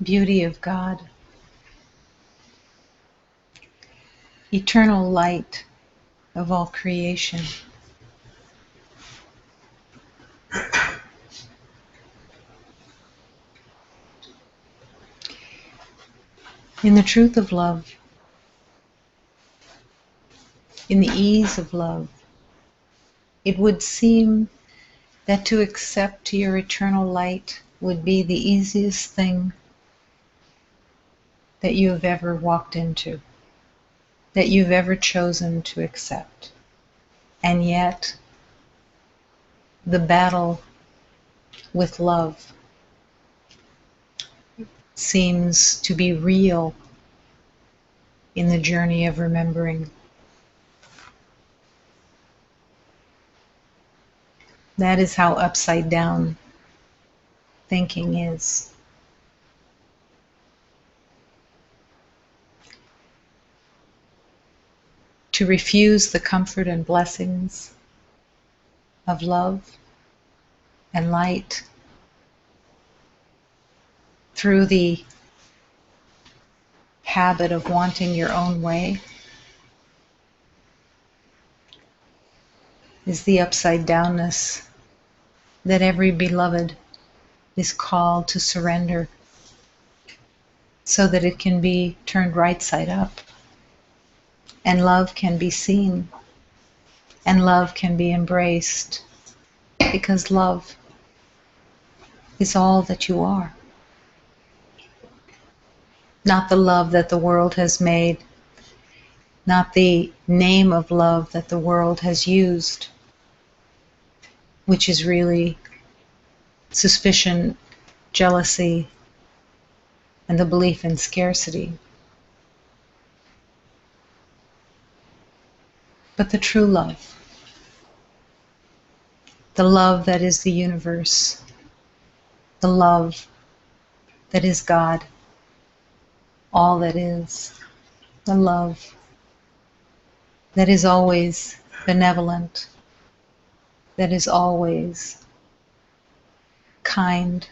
beauty of God, eternal light of all creation. In the truth of love, in the ease of love, it would seem that to accept your eternal light would be the easiest thing that you have ever walked into, that you've ever chosen to accept. And yet, the battle with love seems to be real in the journey of remembering. That is how upside down thinking is. To refuse the comfort and blessings of love and light through the habit of wanting your own way is the upside downness that every beloved is called to surrender so that it can be turned right side up and love can be seen and love can be embraced, because love is all that you are. Not the love that the world has made, not the name of love that the world has used, which is really suspicion, jealousy, and the belief in scarcity. But the true love, the love that is the universe, the love that is God, all that is, the love that is always benevolent, that is always kind,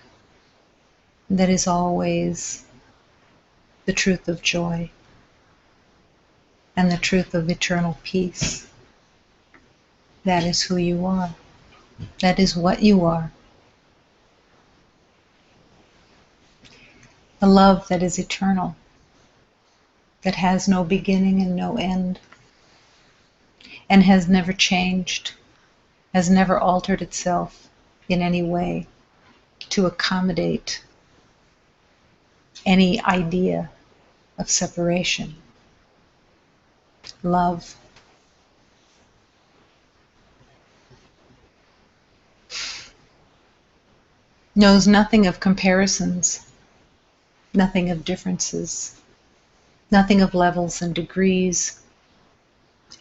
that is always the truth of joy and the truth of eternal peace. That is who you are. That is what you are. A love that is eternal, that has no beginning and no end, and has never changed, has never altered itself in any way to accommodate any idea of separation. Love knows nothing of comparisons, nothing of differences, nothing of levels and degrees,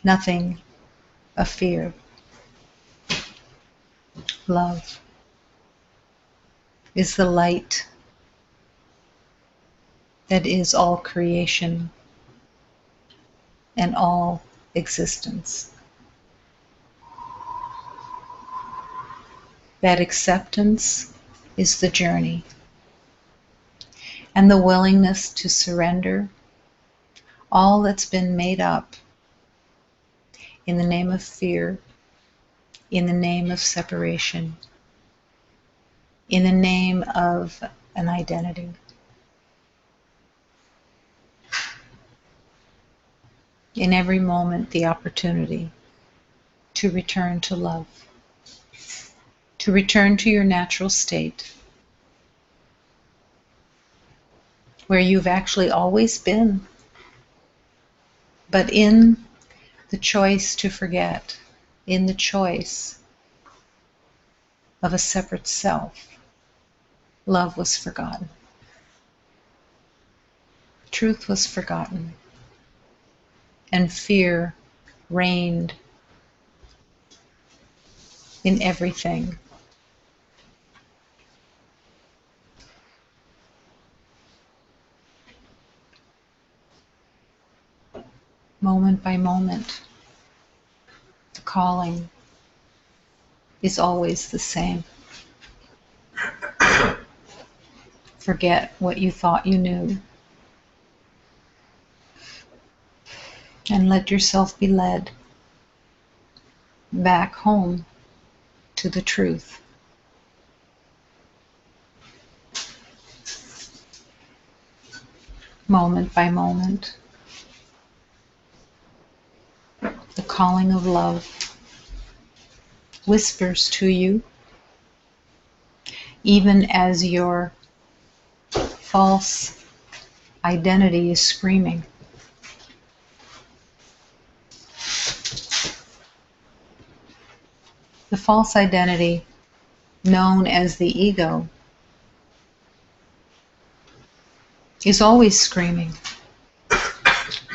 nothing of fear. Love is the light that is all creation and all existence. That acceptance is the journey, and the willingness to surrender all that's been made up in the name of fear, in the name of separation, in the name of an identity. In every moment, the opportunity to return to love, to return to your natural state, where you've actually always been, but in the choice to forget, in the choice of a separate self, love was forgotten. Truth was forgotten, and fear reigned in everything. Moment by moment, the calling is always the same. forget what you thought you knew, and let yourself be led back home to the truth. Moment by moment, the calling of love whispers to you, even as your false identity is screaming. The false identity, known as the ego, is always screaming.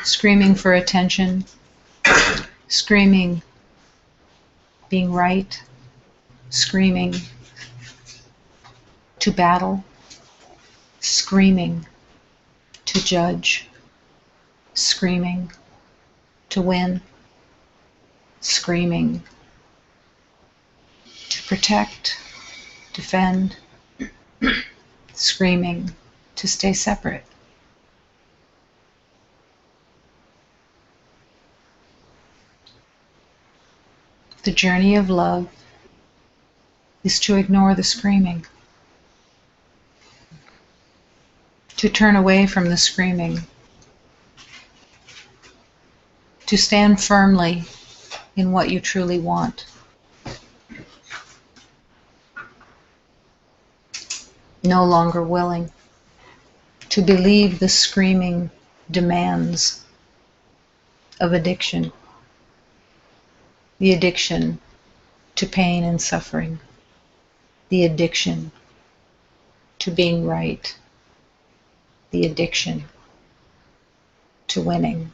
Screaming for attention, screaming being right, screaming to battle, screaming to judge, screaming to win, screaming to protect, defend, screaming to stay separate. The journey of love is to ignore the screaming, to turn away from the screaming, to stand firmly in what you truly want. No longer willing to believe the screaming demands of addiction, the addiction to pain and suffering, the addiction to being right, the addiction to winning,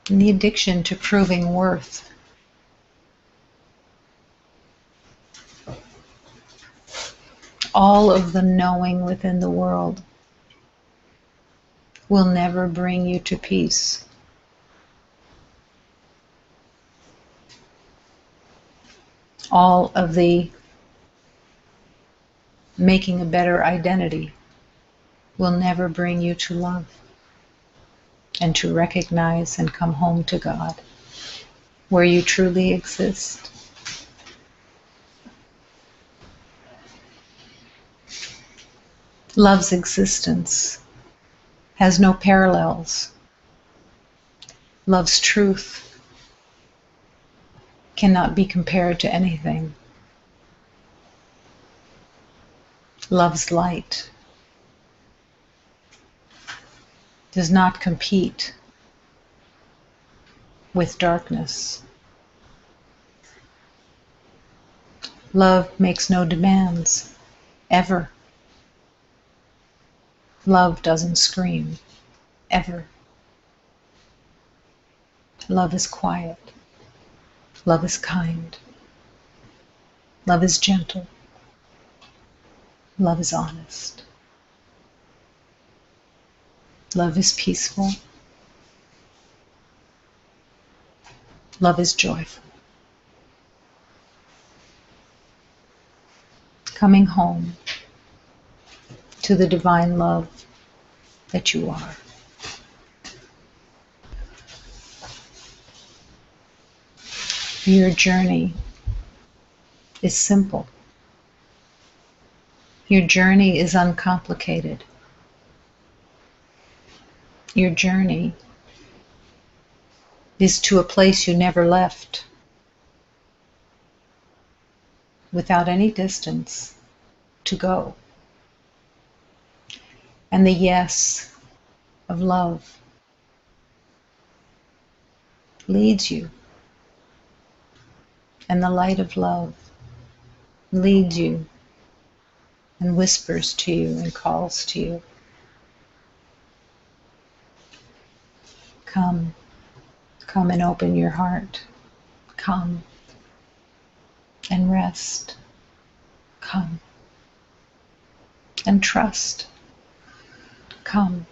and the addiction to proving worth. All of the knowing within the world will never bring you to peace. All of the making a better identity will never bring you to love and to recognize and come home to God, where you truly exist. Love's existence has no parallels. Love's truth cannot be compared to anything. Love's light does not compete with darkness. Love makes no demands, ever. Love doesn't scream, ever. Love is quiet. Love is kind. Love is gentle. Love is honest. Love is peaceful. Love is joyful. Coming home to the divine love that you are. Your journey is simple. Your journey is uncomplicated. Your journey is to a place you never left, without any distance to go. And the yes of love leads you, and the light of love leads you and whispers to you and calls to you. Come, come and open your heart. Come and rest. Come and trust. Come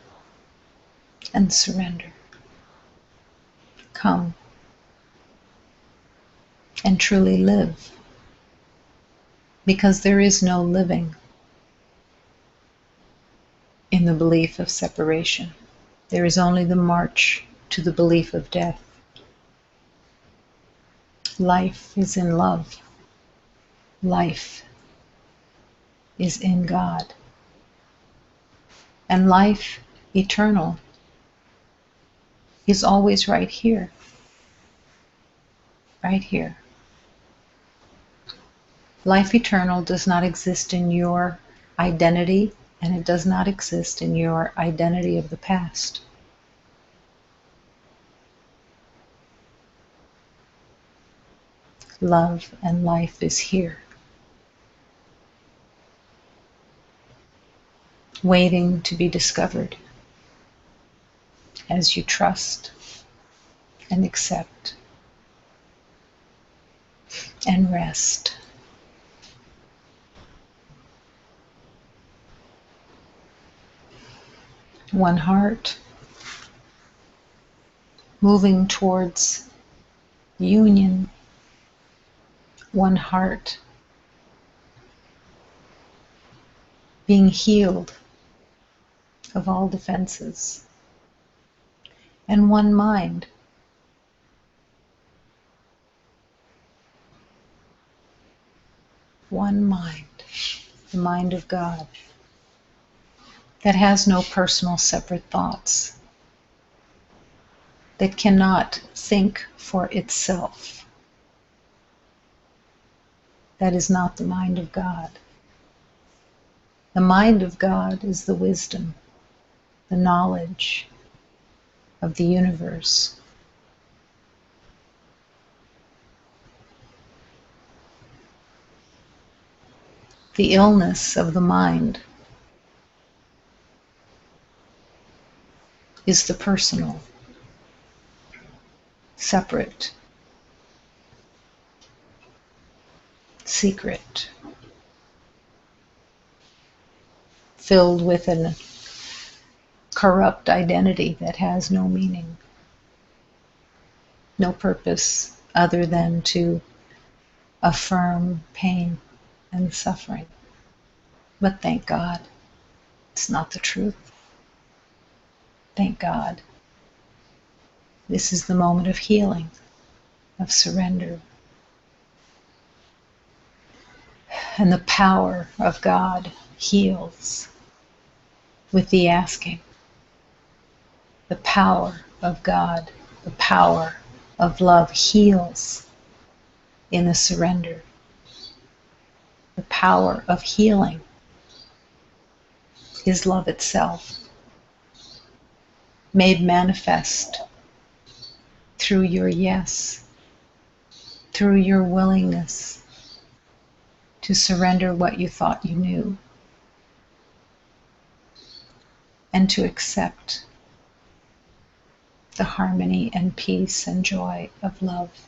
and surrender. Come and truly live, because there is no living in the belief of separation. There is only the march to the belief of death. Life is in love. Life is in God. And life eternal is always right here. Right here. Life eternal does not exist in your identity, and it does not exist in your identity of the past. Love and life is here, waiting to be discovered as you trust and accept and rest. One heart moving towards union. One heart being healed of all defenses. And one mind one mind, the mind of God, that has no personal separate thoughts, that cannot think for itself. That is not the mind of God. The mind of God is the wisdom, the knowledge of the universe. The illness of the mind is the personal, separate, secret, filled with a corrupt identity that has no meaning, no purpose other than to affirm pain and suffering. But thank God, it's not the truth. Thank God. This is the moment of healing, of surrender. And the power of God heals with the asking. The power of God, the power of love heals in the surrender. The power of healing is love itself, made manifest through your yes, through your willingness to surrender what you thought you knew, and to accept the harmony and peace and joy of love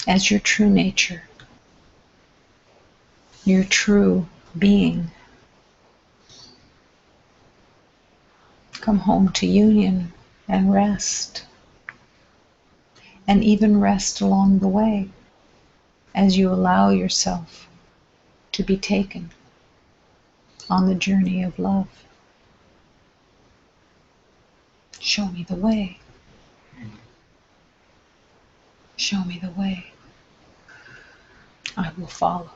as your true nature, your true being. Come home to union and rest, and even rest along the way as you allow yourself to be taken on the journey of love. Show me the way. Show me the way. I will follow.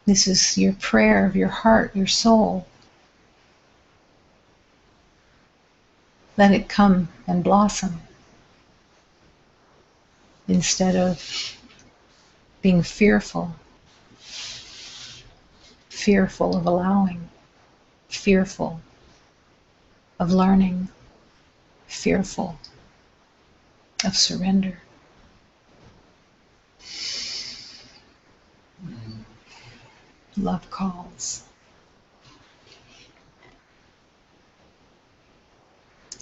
This is your prayer of your heart, your soul. Let it come and blossom instead of being fearful of allowing, fearful of learning, fearful of surrender. Love calls.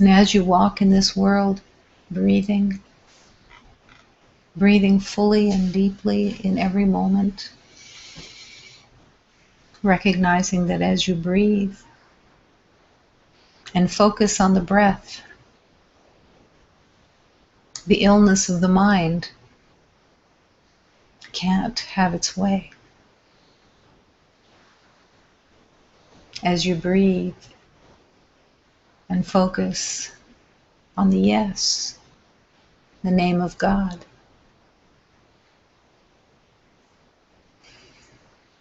And as you walk in this world, breathing fully and deeply in every moment, recognizing that as you breathe and focus on the breath, The illness of the mind can't have its way. As you breathe and focus on the yes, the name of God,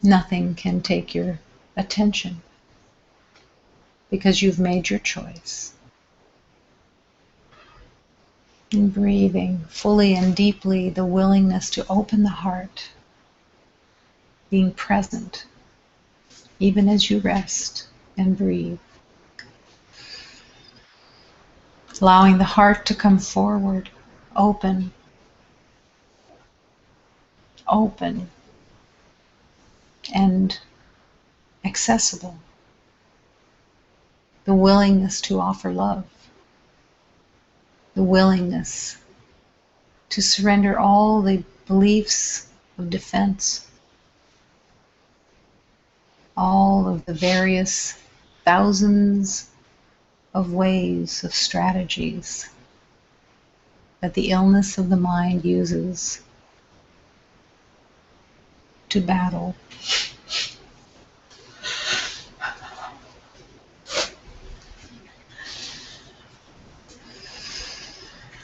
nothing can take your attention because you've made your choice. And breathing fully and deeply, the willingness to open the heart, being present even as you rest and breathe. Allowing the heart to come forward, open, open, and accessible. The willingness to offer love. The willingness to surrender all the beliefs of defense, all of the various thousands of ways, of strategies that the illness of the mind uses to battle.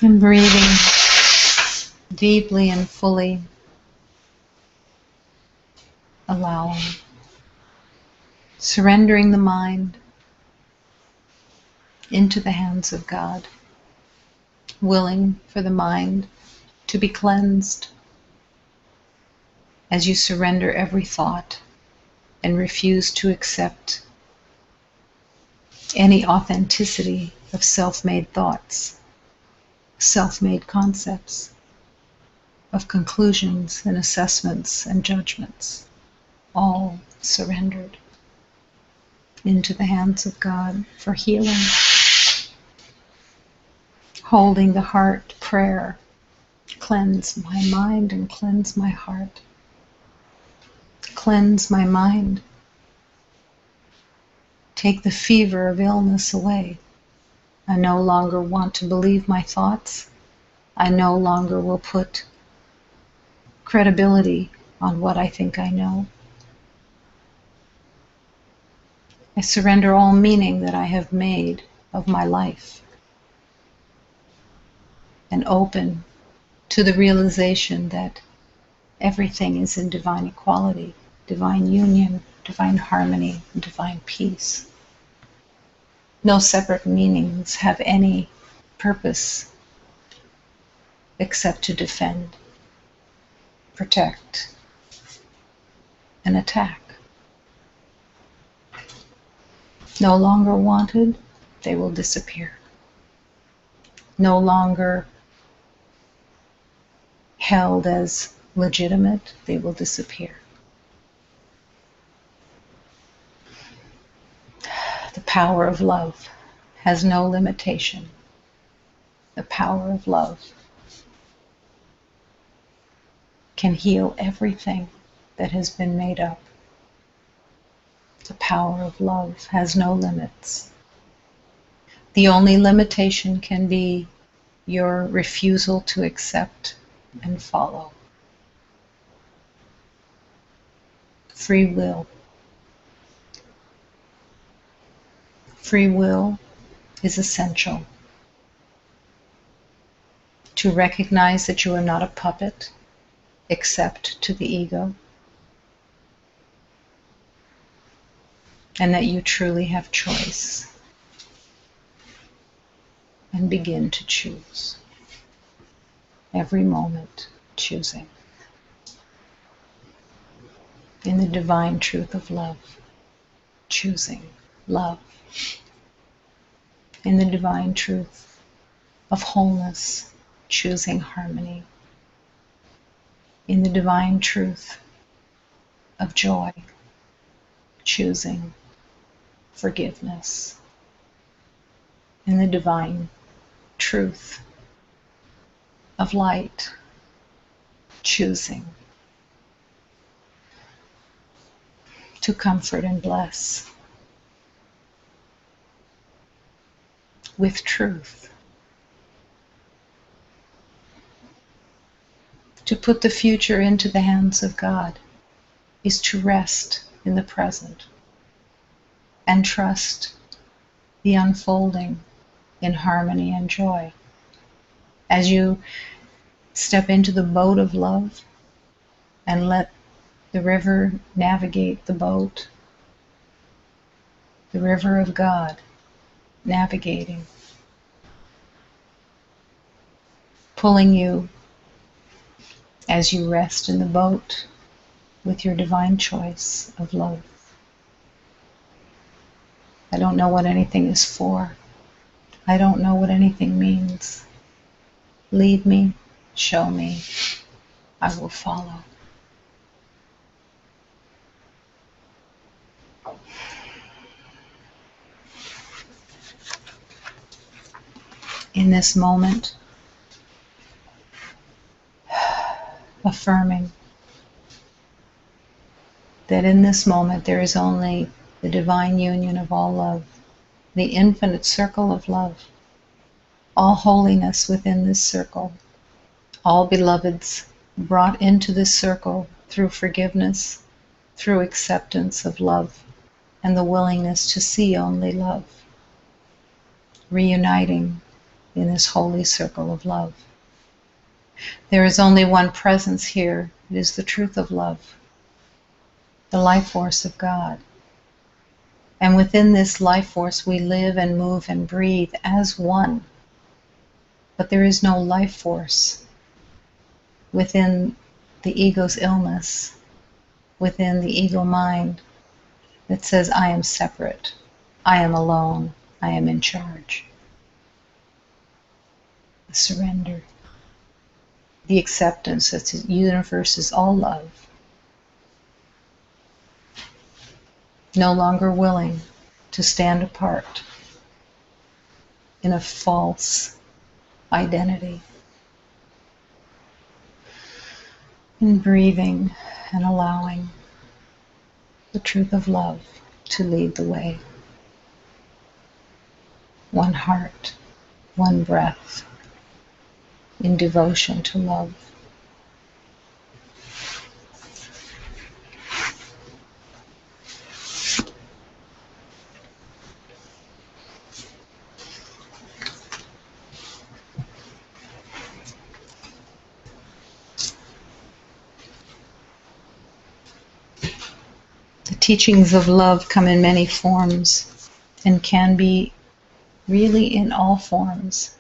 And breathing deeply and fully, allowing, surrendering the mind into the hands of God, willing for the mind to be cleansed as you surrender every thought and refuse to accept any authenticity of self-made thoughts, self-made concepts, of conclusions and assessments and judgments, all surrendered into the hands of God for healing. Holding the heart prayer, cleanse my mind and cleanse my heart. Cleanse my mind. Take the fever of illness away. I no longer want to believe my thoughts. I no longer will put credibility on what I think I know. I surrender all meaning that I have made of my life and open to the realization that everything is in divine equality, divine union, divine harmony, and divine peace. No separate meanings have any purpose except to defend, protect, and attack. No longer wanted, they will disappear. No longer held as legitimate, they will disappear. The power of love has no limitation. The power of love can heal everything that has been made up. The power of love has no limits. The only limitation can be your refusal to accept and follow. Free will. Free will is essential. To recognize that you are not a puppet, except to the ego, and that you truly have choice, and begin to choose. Every moment, choosing. In the divine truth of love, choosing love. In the divine truth of wholeness, choosing harmony. In the divine truth of joy, choosing forgiveness. In the divine truth of light, choosing to comfort and bless with truth. To put the future into the hands of God is to rest in the present and trust the unfolding in harmony and joy. As you step into the boat of love and let the river navigate the boat, the river of God navigating, pulling you as you rest in the boat with your divine choice of love. I don't know what anything is for. I don't know what anything means. Lead me, show me, I will follow. In this moment, affirming that in this moment there is only the divine union of all love, the infinite circle of love, all holiness within this circle, all beloveds brought into this circle through forgiveness, through acceptance of love, and the willingness to see only love, reuniting in this holy circle of love. There is only one presence here. It is the truth of love, the life force of God. And within this life force we live and move and breathe as one. But there is no life force within the ego's illness, within the ego mind that says, I am separate, I am alone, I am in charge. The surrender, the acceptance that the universe is all love. No longer willing to stand apart in a false identity. In breathing and allowing the truth of love to lead the way. One heart, one breath, in devotion to love. The teachings of love come in many forms and can be really in all forms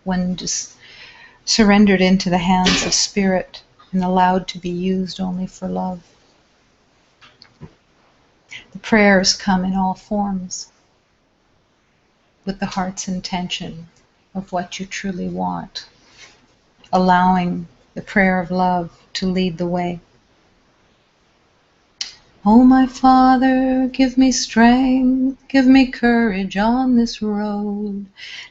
when just surrendered into the hands of spirit and allowed to be used only for love. The prayers come in all forms with the heart's intention of what you truly want, allowing the prayer of love to lead the way. Oh, my Father, give me strength, give me courage on this road,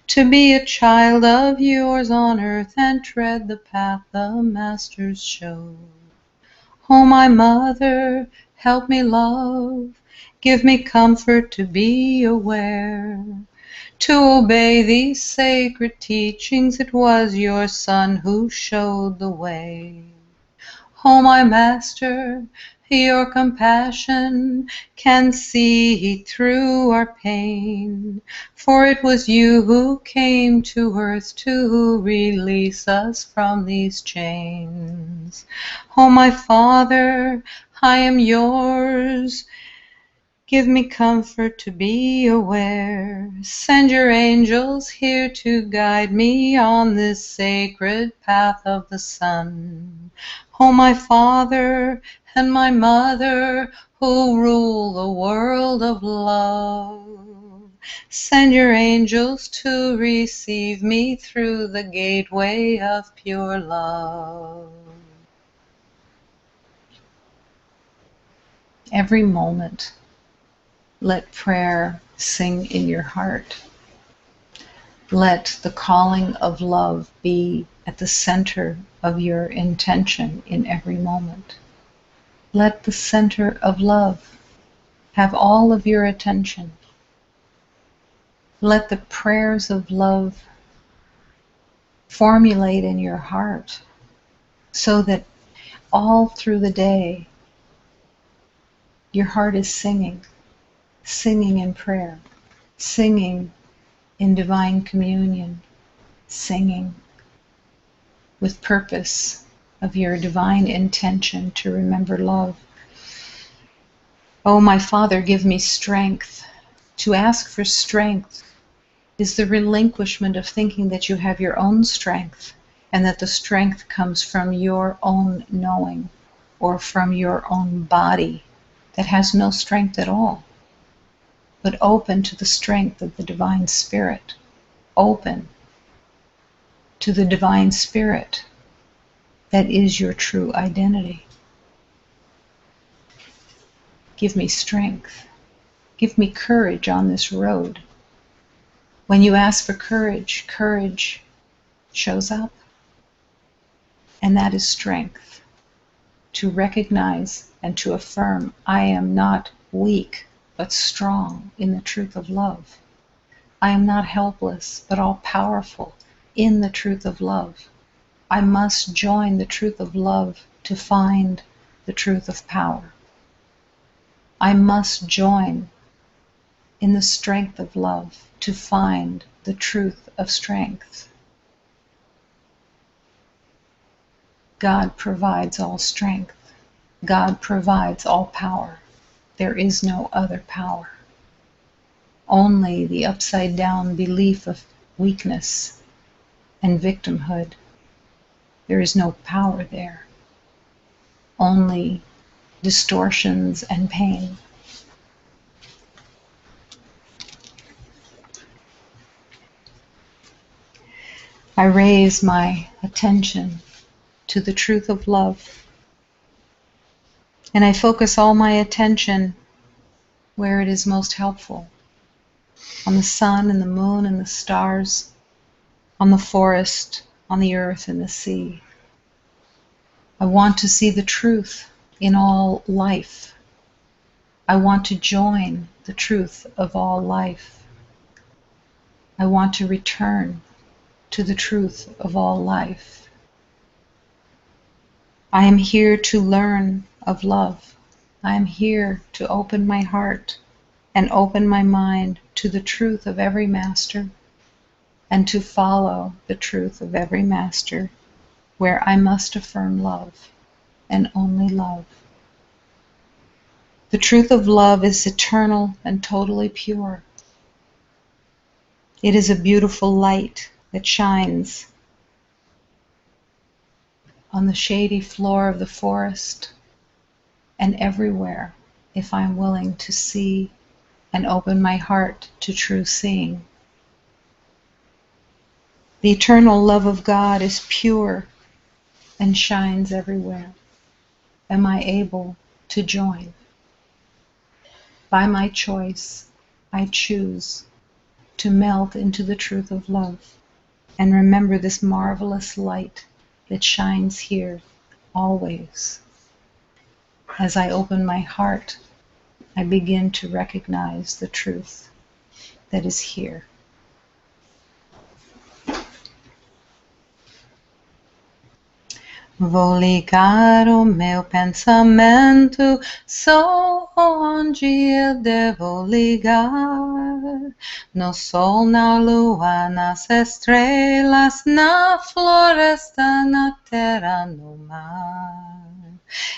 to be a child of yours on earth and tread the path the Masters showed. Oh, my Mother, help me love, give me comfort to be aware, to obey these sacred teachings. It was your Son who showed the way. Oh, my Master, your compassion can see through our pain, for it was you who came to earth to release us from these chains. Oh, my Father, I am yours. Give me comfort to be aware. Send your angels here to guide me on this sacred path of the sun. Oh, my Father and my Mother, who rule the world of love, send your angels to receive me through the gateway of pure love. Every moment, let prayer sing in your heart. Let the calling of love be at the center of your intention in every moment. Let the center of love have all of your attention. Let the prayers of love formulate in your heart so that all through the day your heart is singing, singing in prayer, singing in divine communion, singing with purpose of your divine intention to remember love. Oh, my Father, give me strength. To ask for strength is the relinquishment of thinking that you have your own strength and that the strength comes from your own knowing or from your own body that has no strength at all, but open to the strength of the Divine Spirit, open to the Divine Spirit that is your true identity. Give me strength. Give me courage on this road. When you ask for courage, courage shows up. And that is strength. To recognize and to affirm, I am not weak, but strong in the truth of love. I am not helpless, but all-powerful in the truth of love. I must join the truth of love to find the truth of power. I must join in the strength of love to find the truth of strength. God provides all strength. God provides all power. There is no other power. Only the upside-down belief of weakness and victimhood. There is no power there. Only distortions and pain. I raise my attention to the truth of love, and I focus all my attention where it is most helpful, on the sun and the moon and the stars, on the forest, on the earth and the sea. I want to see the truth in all life. I want to join the truth of all life. I want to return to the truth of all life. I am here to learn of love. I am here to open my heart and open my mind to the truth of every master and to follow the truth of every master where I must affirm love and only love. The truth of love is eternal and totally pure. It is a beautiful light that shines on the shady floor of the forest and everywhere if I'm willing to see and open my heart to true seeing. The eternal love of God is pure and shines everywhere. Am I able to join? By my choice, I choose to melt into the truth of love and remember this marvelous light that shines here always. As I open my heart, I begin to recognize the truth that is here. Vou ligar o meu pensamento só onde eu devo ligar. No sol, na lua, nas estrelas, na floresta, na terra, no mar.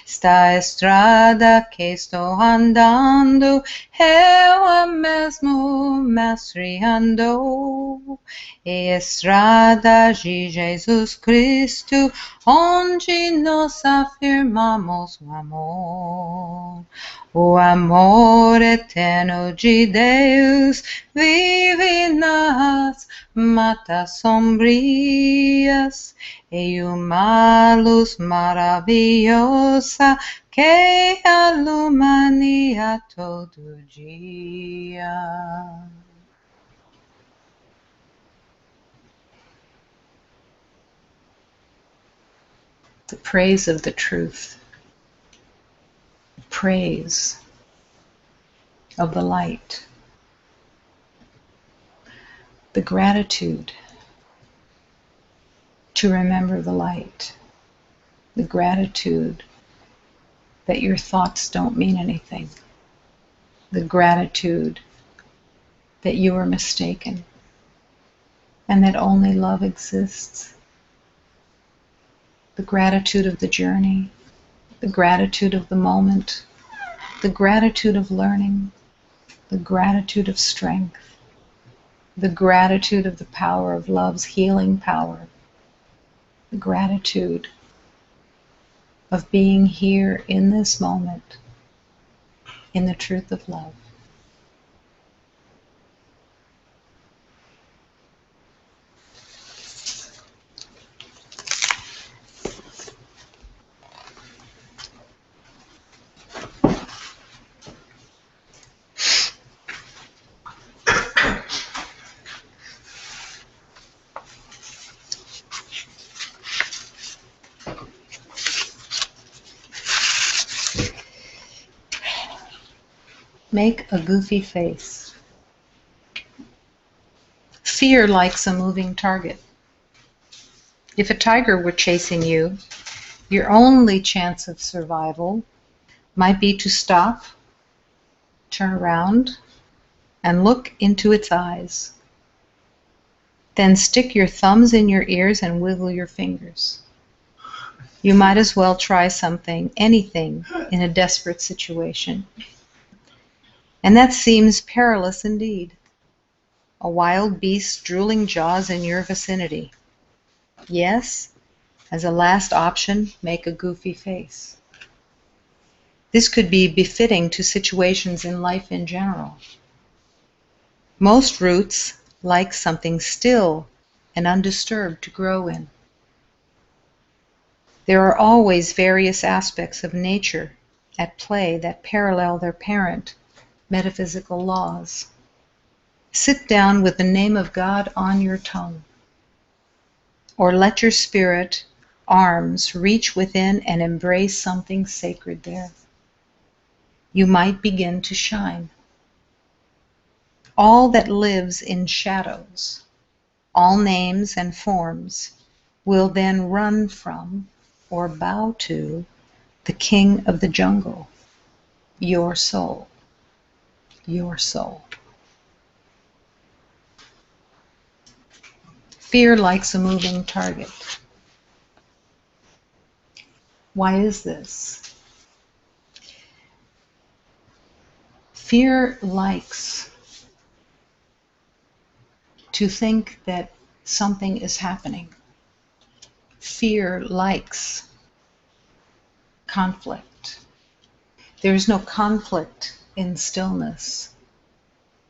Está a estrada que estou andando, eu a mesmo mestre andou. E estrada de Jesus Cristo, onde nós afirmamos o amor eterno de Deus vive nas matas sombrias e uma luz maravilhosa que ilumina todo dia. The praise of the truth, praise of the light, the gratitude to remember the light, the gratitude that your thoughts don't mean anything, the gratitude that you are mistaken and that only love exists, the gratitude of the journey, the gratitude of the moment, the gratitude of learning, the gratitude of strength, the gratitude of the power of love's healing power, the gratitude of being here in this moment in the truth of love. Make a goofy face. Fear likes a moving target. If a tiger were chasing you, your only chance of survival might be to stop, turn around, and look into its eyes. Then stick your thumbs in your ears and wiggle your fingers. You might as well try something, anything, in a desperate situation. And that seems perilous indeed. A wild beast drooling jaws in your vicinity. Yes, as a last option, make a goofy face. This could be befitting to situations in life in general. Most roots like something still and undisturbed to grow in. There are always various aspects of nature at play that parallel their parent metaphysical laws. Sit down with the name of God on your tongue, or let your spirit arms reach within and embrace something sacred there. You might begin to shine. All that lives in shadows, all names and forms, will then run from or bow to the king of the jungle, your soul, your soul. Fear likes a moving target. Why is this? Fear likes to think that something is happening. Fear likes conflict. There is no conflict in stillness.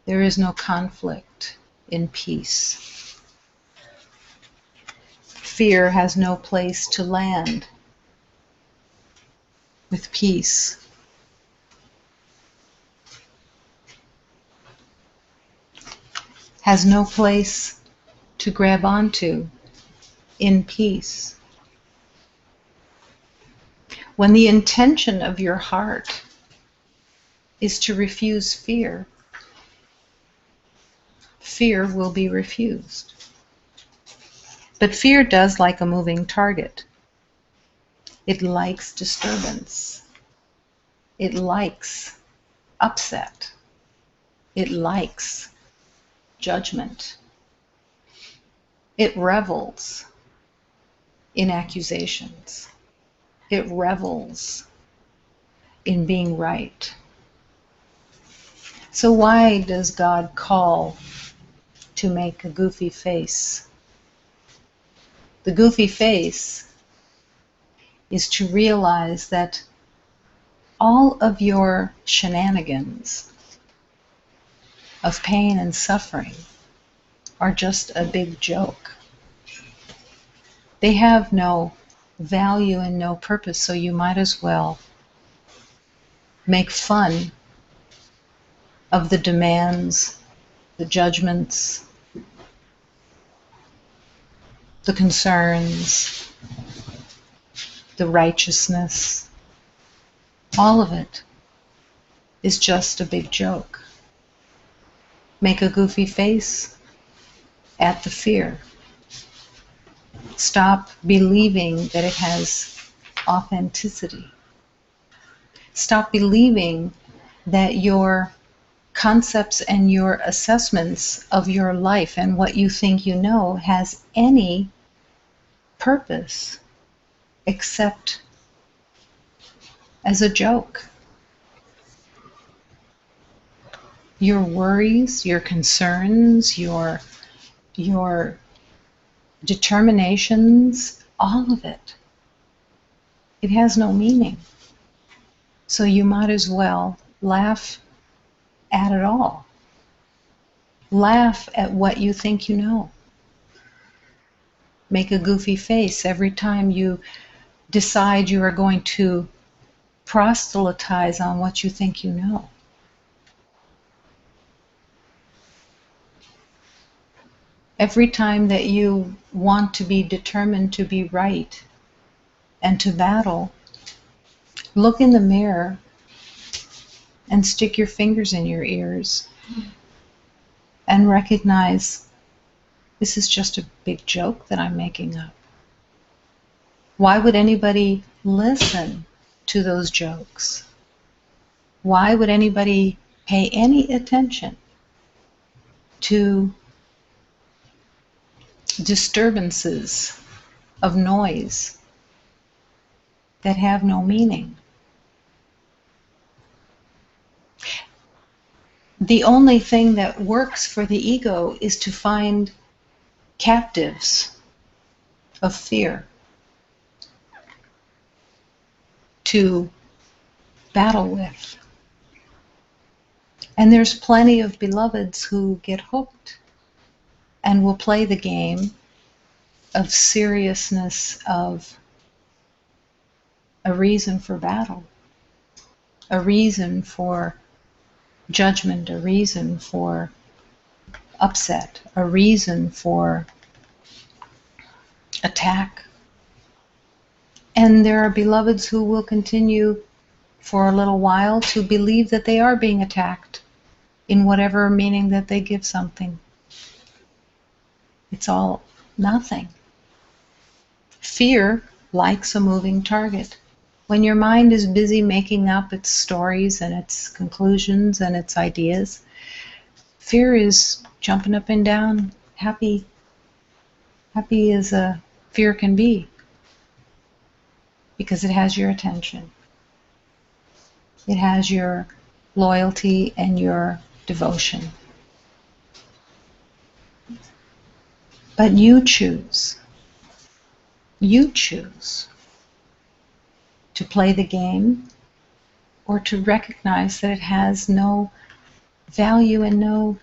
There is no conflict in peace. Fear has no place to land with peace. Has no place to grab onto in peace. When the intention of your heart is to refuse fear, fear will be refused. But fear does like a moving target. It likes disturbance. It likes upset. It likes judgment. It revels in accusations. It revels in being right. So why does God call to make a goofy face? The goofy face is to realize that all of your shenanigans of pain and suffering are just a big joke. They have no value and no purpose, so you might as well make fun of the demands, the judgments, the concerns, the righteousness. All of it is just a big joke. Make a goofy face at the fear. Stop believing that it has authenticity. Stop believing that your concepts and your assessments of your life and what you think you know has any purpose except as a joke. Your worries, your concerns, your determinations, all of it, it has no meaning. So you might as well laugh at it all. Laugh at what you think you know. Make a goofy face every time you decide you are going to proselytize on what you think you know. Every time that you want to be determined to be right and to battle, look in the mirror and stick your fingers in your ears and recognize this is just a big joke that I'm making up. Why would anybody listen to those jokes? Why would anybody pay any attention to disturbances of noise that have no meaning? The only thing that works for the ego is to find captives of fear to battle with. And there's plenty of beloveds who get hooked and will play the game of seriousness, of a reason for battle, a reason for judgment, a reason for upset, a reason for attack. And there are beloveds who will continue for a little while to believe that they are being attacked in whatever meaning that they give something. It's all nothing. Fear likes a moving target. When your mind is busy making up its stories and its conclusions and its ideas, fear is jumping up and down, happy as a fear can be, because it has your attention. It has your loyalty and your devotion. But you choose. You choose to play the game or to recognize that it has no value and no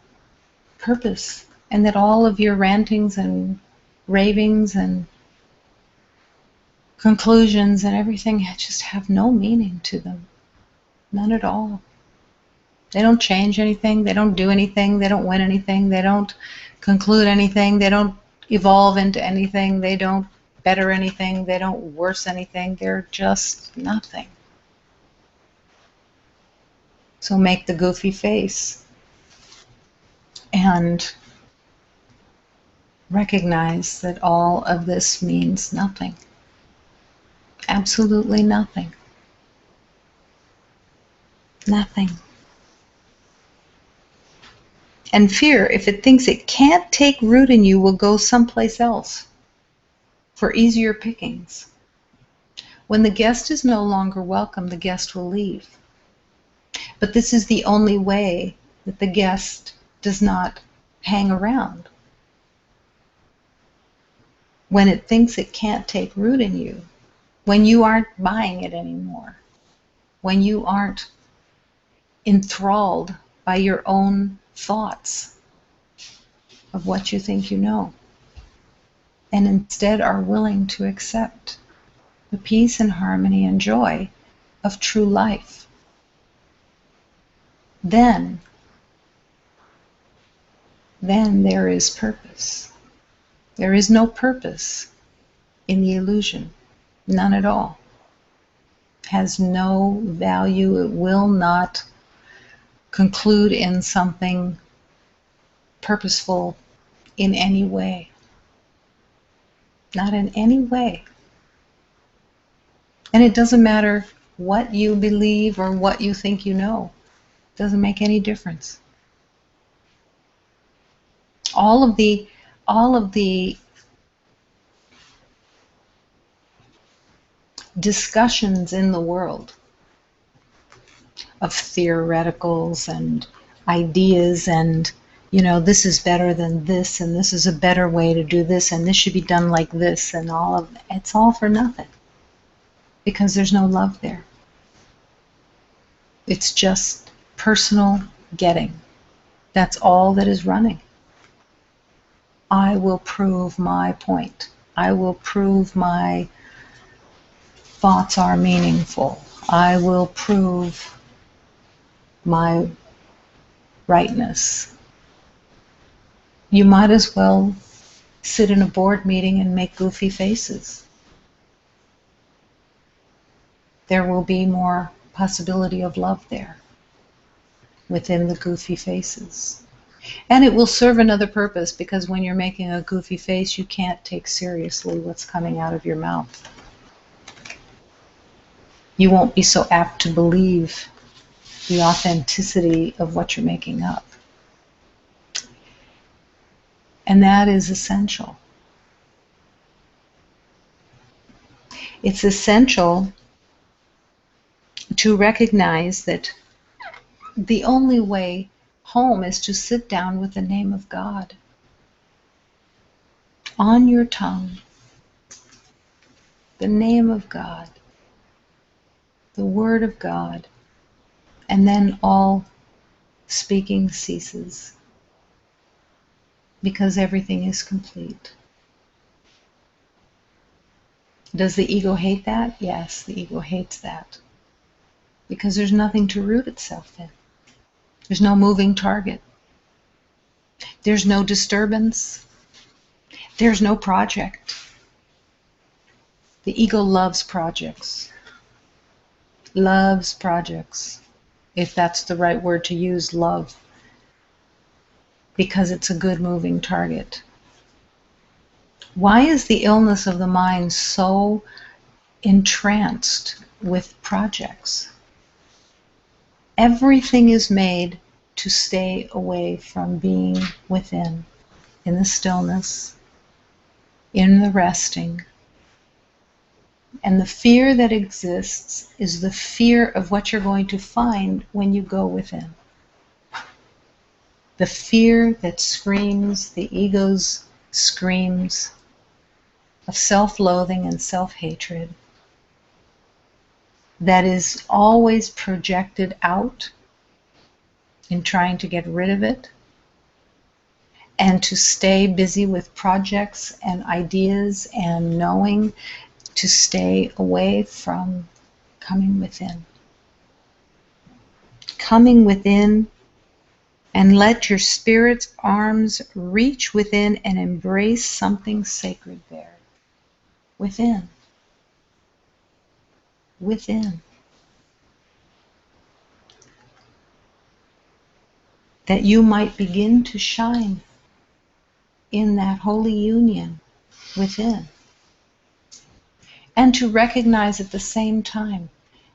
purpose, and that all of your rantings and ravings and conclusions and everything just have no meaning to them. None at all. They don't change anything. They don't do anything. They don't win anything. They don't conclude anything. They don't evolve into anything. They don't better anything. They don't worse anything. They're just nothing. So make the goofy face and recognize that all of this means nothing. Absolutely nothing. Nothing. And fear, if it thinks it can't take root in you, will go someplace else for easier pickings. When the guest is no longer welcome, the guest will leave. But this is the only way that the guest does not hang around. When it thinks it can't take root in you, when you aren't buying it anymore, when you aren't enthralled by your own thoughts of what you think you know, and instead are willing to accept the peace and harmony and joy of true life, then there is purpose. There is no purpose in the illusion. None at all. It has no value. It will not conclude in something purposeful in any way. Not in any way. And it doesn't matter what you believe or what you think you know. It doesn't make any difference. All of the discussions in the world of theoreticals and ideas and, this is better than this and this is a better way to do this and this should be done like this and it's all for nothing, because there's no love there. It's just personal getting. That's all that is running. I will prove my point. I will prove my thoughts are meaningful. I will prove my rightness. You might as well sit in a board meeting and make goofy faces. There will be more possibility of love there within the goofy faces. And it will serve another purpose, because when you're making a goofy face, you can't take seriously what's coming out of your mouth. You won't be so apt to believe the authenticity of what you're making up. And that is essential. It's essential to recognize that the only way home is to sit down with the name of God on your tongue. The name of God, the Word of God, and then all speaking ceases, because everything is complete. Does the ego hate that? Yes, the ego hates that, because there's nothing to root itself in. There's no moving target. There's no disturbance. There's no project. The ego loves projects. Loves projects, if that's the right word to use, love, because it's a good moving target. Why is the illness of the mind so entranced with projects? Everything is made to stay away from being within, in the stillness, in the resting. And the fear that exists is the fear of what you're going to find when you go within. The fear that screams, the ego's screams of self-loathing and self-hatred, that is always projected out in trying to get rid of it and to stay busy with projects and ideas and knowing, to stay away from coming within. Coming within, and let your spirit's arms reach within and embrace something sacred there. Within. Within. That you might begin to shine in that holy union within. And to recognize at the same time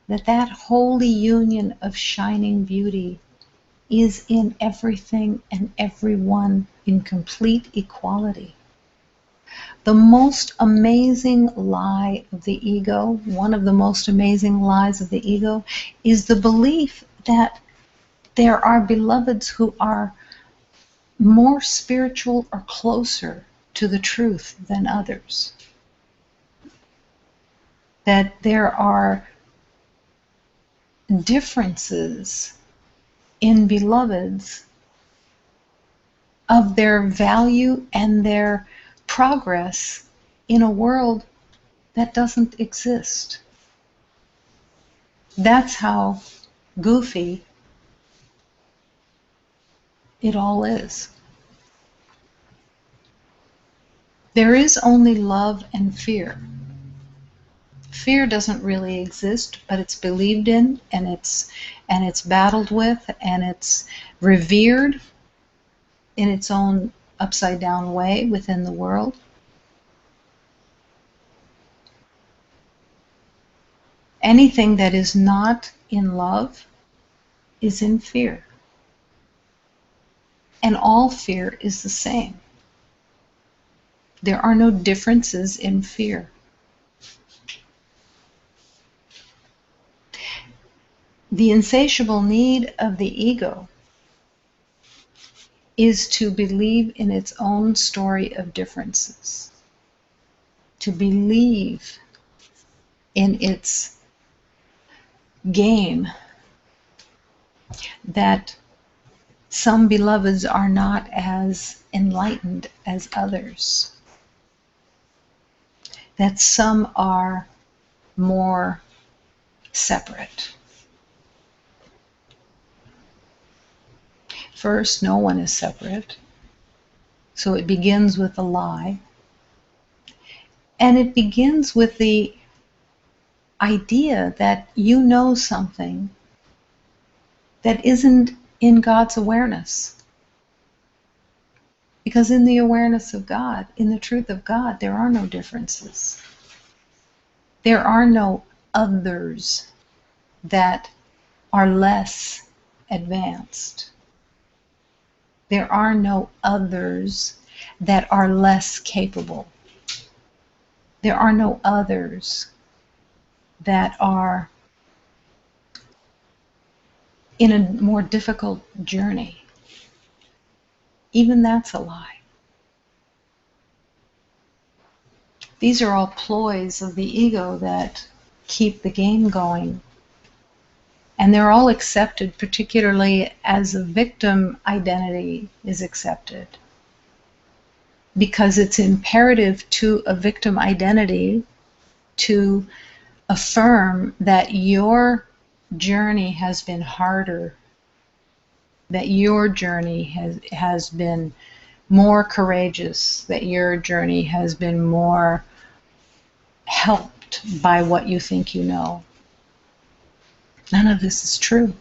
that that holy union of shining beauty is in everything and everyone in complete equality. The most amazing lie of the ego, one of the most amazing lies of the ego, is the belief that there are beloveds who are more spiritual or closer to the truth than others. That there are differences in beloveds of their value and their progress in a world that doesn't exist. That's how goofy it all is. There is only love and fear. Fear doesn't really exist, but it's believed in, and it's battled with, and it's revered in its own upside down way within the world. Anything that is not in love is in fear. And all fear is the same. There are no differences in fear. The insatiable need of the ego is to believe in its own story of differences, to believe in its game that some beloveds are not as enlightened as others, that some are more separate. First, no one is separate, so it begins with a lie. And it begins with the idea that you know something that isn't in God's awareness. Because in the awareness of God, in the truth of God, there are no differences. There are no others that are less advanced. There are no others that are less capable. There are no others that are in a more difficult journey. Even that's a lie. These are all ploys of the ego that keep the game going. And they're all accepted, particularly as a victim identity is accepted. Because it's imperative to a victim identity to affirm that your journey has been harder, that your journey has been more courageous, that your journey has been more helped by what you think you know. None of this is true.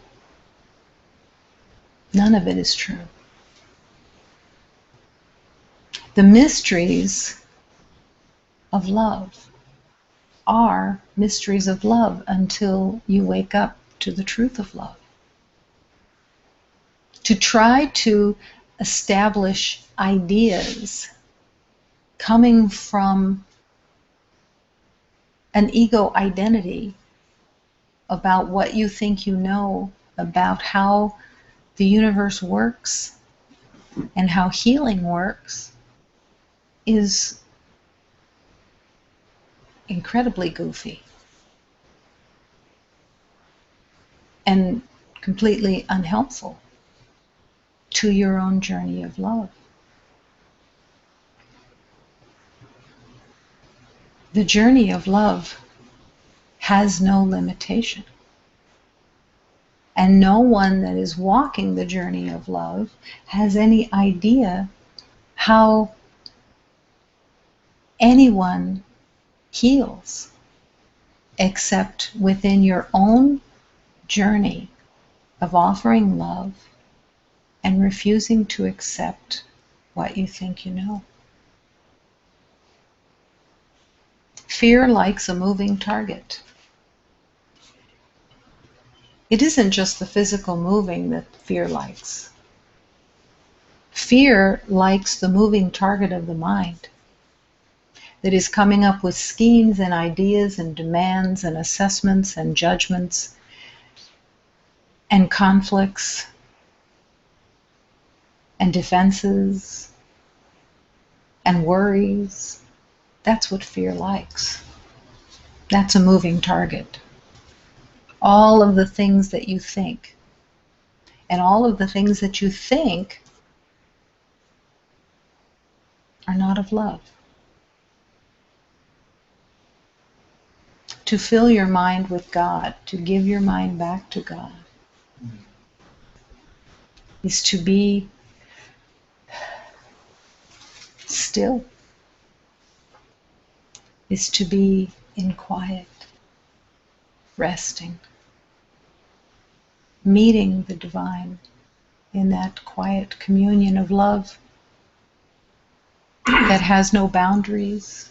None of it is true. The mysteries of love are mysteries of love until you wake up to the truth of love. To try to establish ideas coming from an ego identity about what you think you know about how the universe works and how healing works is incredibly goofy and completely unhelpful to your own journey of love. The journey of love has no limitation. And no one that is walking the journey of love has any idea how anyone heals except within your own journey of offering love and refusing to accept what you think you know. Fear likes a moving target. It isn't just the physical moving that fear likes. Fear likes the moving target of the mind that is coming up with schemes and ideas and demands and assessments and judgments and conflicts and defenses and worries. That's what fear likes. That's a moving target. All of the things that you think, and all of the things that you think are not of love. To fill your mind with God, to give your mind back to God, is to be still, is to be in quiet, resting, meeting the divine in that quiet communion of love that has no boundaries,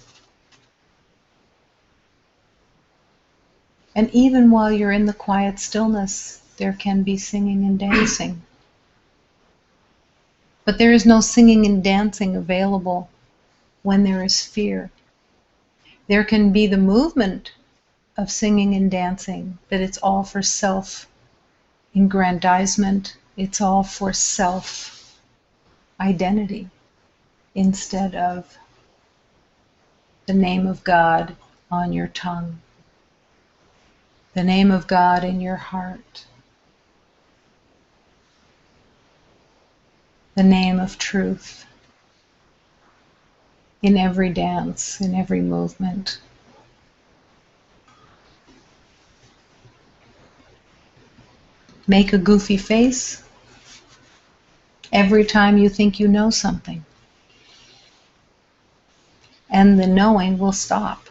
And even while you're in the quiet stillness, there can be singing and dancing. But there is no singing and dancing available when there is fear. There can be the movement of singing and dancing, but it's all for self-aggrandizement. It's all for self-identity instead of the name of God on your tongue, the name of God in your heart, the name of truth in every dance, in every movement. Make a goofy face every time you think you know something, and the knowing will stop.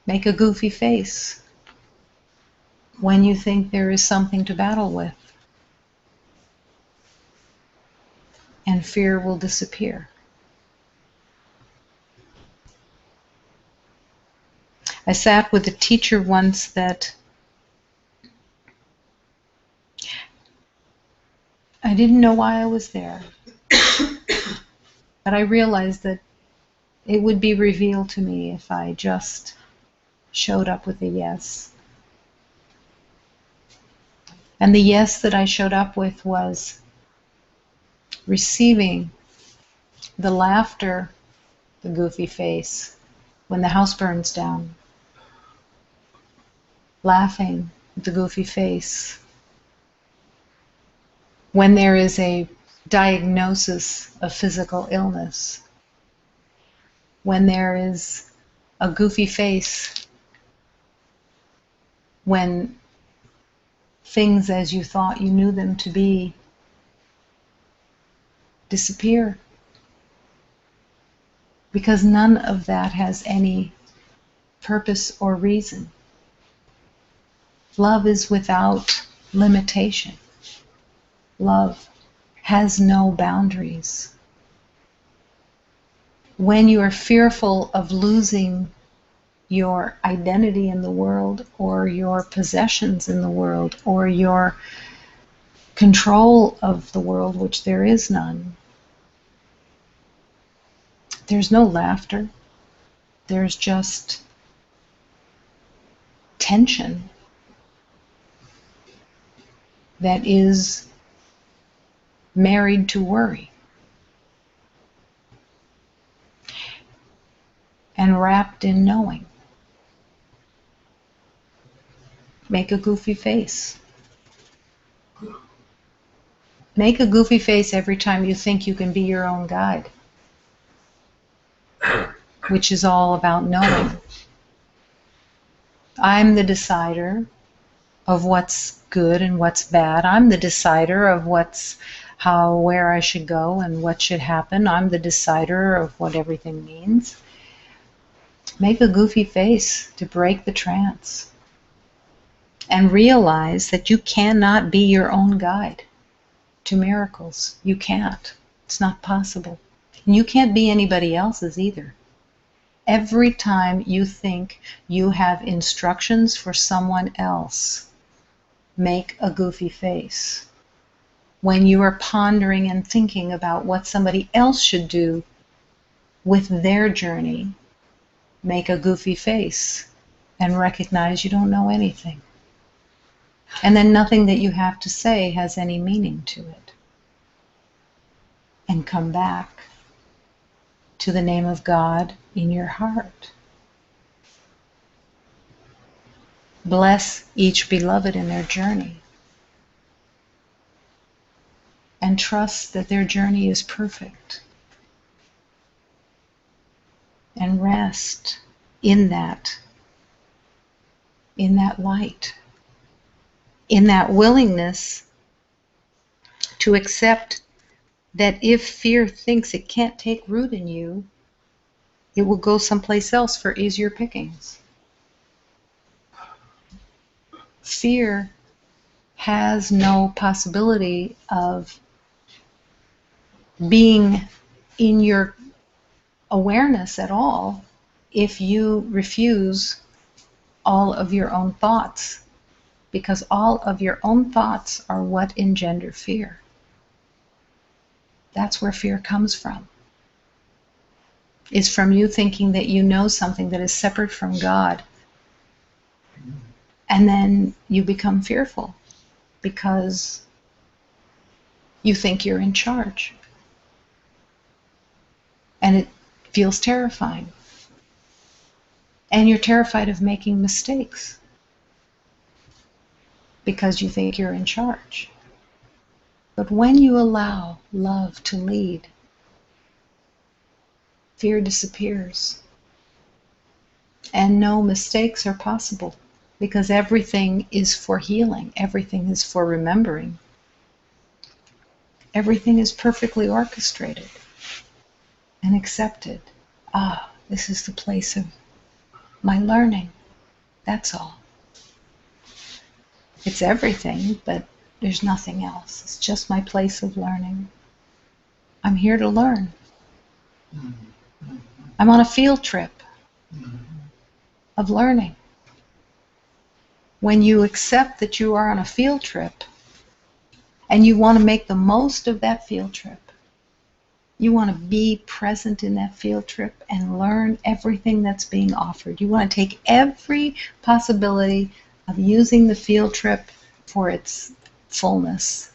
Make a goofy face when you think there is something to battle with, and fear will disappear. I sat with a teacher once that I didn't know why I was there, but I realized that it would be revealed to me if I just showed up with a yes. And the yes that I showed up with was receiving the laughter, the goofy face, when the house burns down. Laughing with the goofy face when there is a diagnosis of physical illness. When there is a goofy face when things as you thought you knew them to be disappear. Because none of that has any purpose or reason. Love is without limitation. Love has no boundaries. When you are fearful of losing your identity in the world, or your possessions in the world, or your control of the world, which there is none, there's no laughter. There's just tension that is married to worry and wrapped in knowing. Make a goofy face. Make a goofy face every time you think you can be your own guide, which is all about knowing. I'm the decider of what's good and what's bad. I'm the decider of where I should go and what should happen. I'm the decider of what everything means. Make a goofy face to break the trance. And realize that you cannot be your own guide to miracles. You can't. It's not possible. And you can't be anybody else's either. Every time you think you have instructions for someone else, make a goofy face. When you are pondering and thinking about what somebody else should do with their journey, make a goofy face and recognize you don't know anything. And then nothing that you have to say has any meaning to it. And come back to the name of God in your heart. Bless each beloved in their journey. And trust that their journey is perfect. And rest in that light. In that willingness to accept that if fear thinks it can't take root in you, it will go someplace else for easier pickings. Fear has no possibility of being in your awareness at all if you refuse all of your own thoughts, because all of your own thoughts are what engender fear. That's where fear comes from. It's from you thinking that you know something that is separate from God. And then you become fearful because you think you're in charge. And it feels terrifying. And you're terrified of making mistakes because you think you're in charge. But when you allow love to lead, fear disappears. And no mistakes are possible because everything is for healing. Everything is for remembering. Everything is perfectly orchestrated and accepted. Ah, this is the place of my learning. That's all. It's everything, but there's nothing else. It's just my place of learning. I'm here to learn. I'm on a field trip of learning. When you accept that you are on a field trip and you want to make the most of that field trip, you want to be present in that field trip and learn everything that's being offered. You want to take every possibility of using the field trip for its fullness.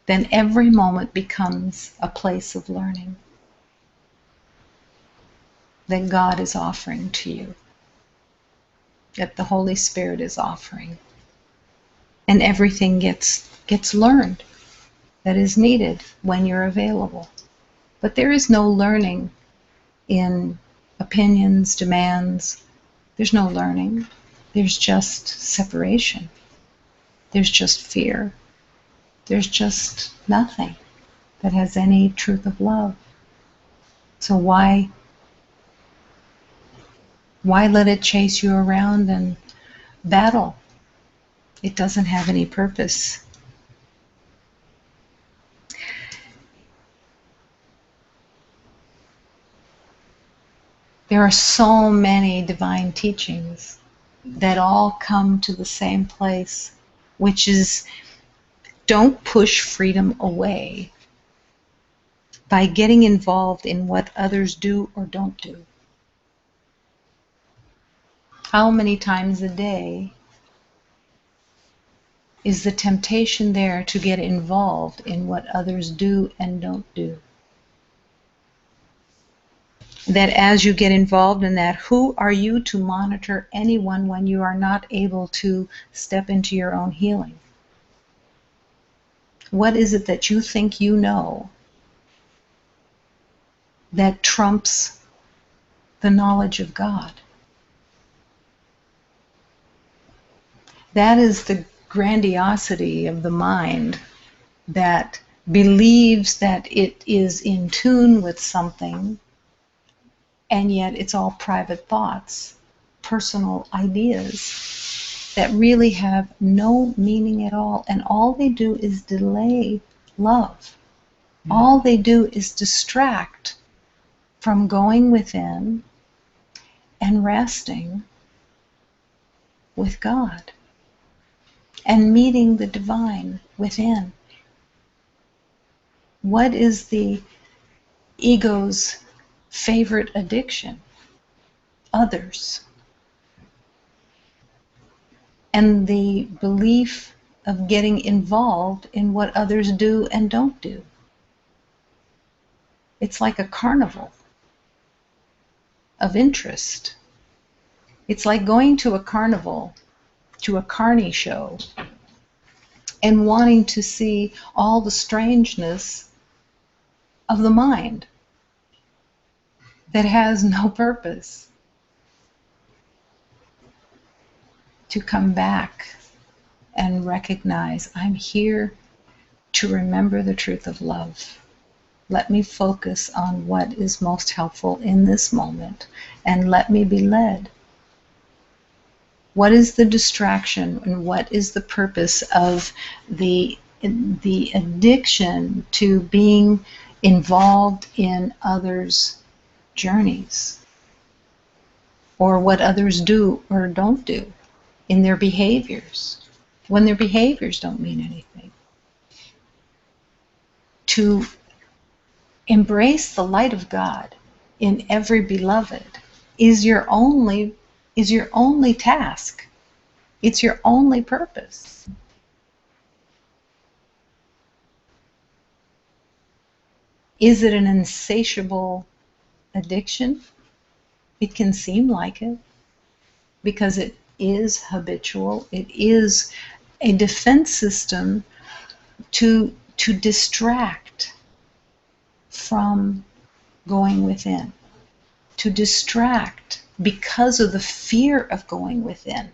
Then every moment becomes a place of learning that God is offering to you, that the Holy Spirit is offering. And everything gets learned that is needed when you're available. But there is no learning in opinions, demands. There's no learning. There's just separation. There's just fear. There's just nothing that has any truth of love. So why let it chase you around and battle? It doesn't have any purpose. There are so many divine teachings that all come to the same place, which is don't push freedom away by getting involved in what others do or don't do. How many times a day is the temptation there to get involved in what others do and don't do? That as you get involved in that, who are you to monitor anyone when you are not able to step into your own healing? What is it that you think you know that trumps the knowledge of God? That is the grandiosity of the mind that believes that it is in tune with something, and yet it's all private thoughts, personal ideas that really have no meaning at all, and all they do is delay love. All they do is distract from going within and resting with God and meeting the divine within. What is the ego's favorite addiction? Others. And the belief of getting involved in what others do and don't do. It's like a carnival of interest. It's like going to a carnival, to a carny show, and wanting to see all the strangeness of the mind that has no purpose. To come back and recognize, I'm here to remember the truth of love. Let me focus on what is most helpful in this moment, and let me be led. What is the distraction and what is the purpose of the addiction to being involved in others' journeys, or what others do or don't do in their behaviors, when their behaviors don't mean anything. To embrace the light of God in every beloved is your only task. It's your only purpose. Is it an insatiable addiction? It can seem like it, because it is habitual. It is a defense system to distract from going within, to distract because of the fear of going within.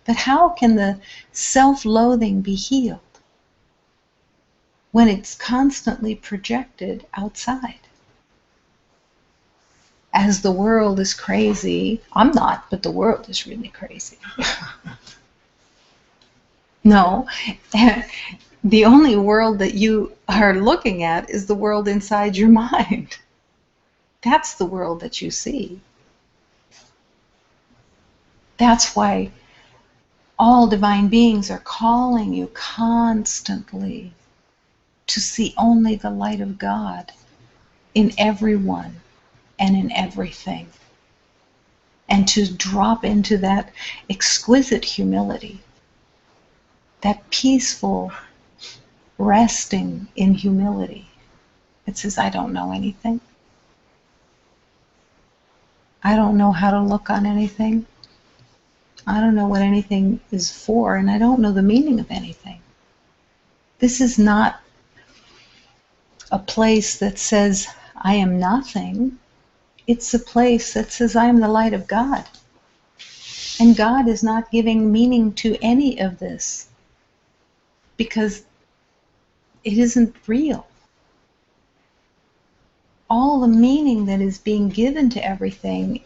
But how can the self-loathing be healed when it's constantly projected outside? As the world is crazy, I'm not, but the world is really crazy. No, the only world that you are looking at is the world inside your mind. That's the world that you see. That's why all divine beings are calling you constantly to see only the light of God in everyone and in everything, and to drop into that exquisite humility, that peaceful resting in humility. It says, I don't know anything. I don't know how to look on anything. I don't know what anything is for, and I don't know the meaning of anything. This is not a place that says, I am nothing. It's a place that says, I am the light of God. And God is not giving meaning to any of this, because it isn't real. All the meaning that is being given to everything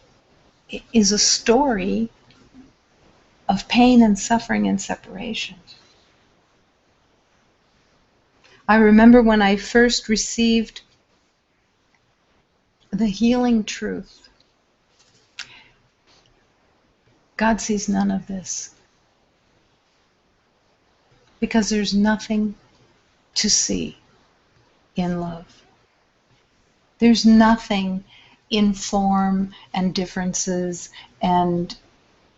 is a story of pain and suffering and separation. I remember when I first received the healing truth, God sees none of this, because there's nothing to see in love. There's nothing in form and differences and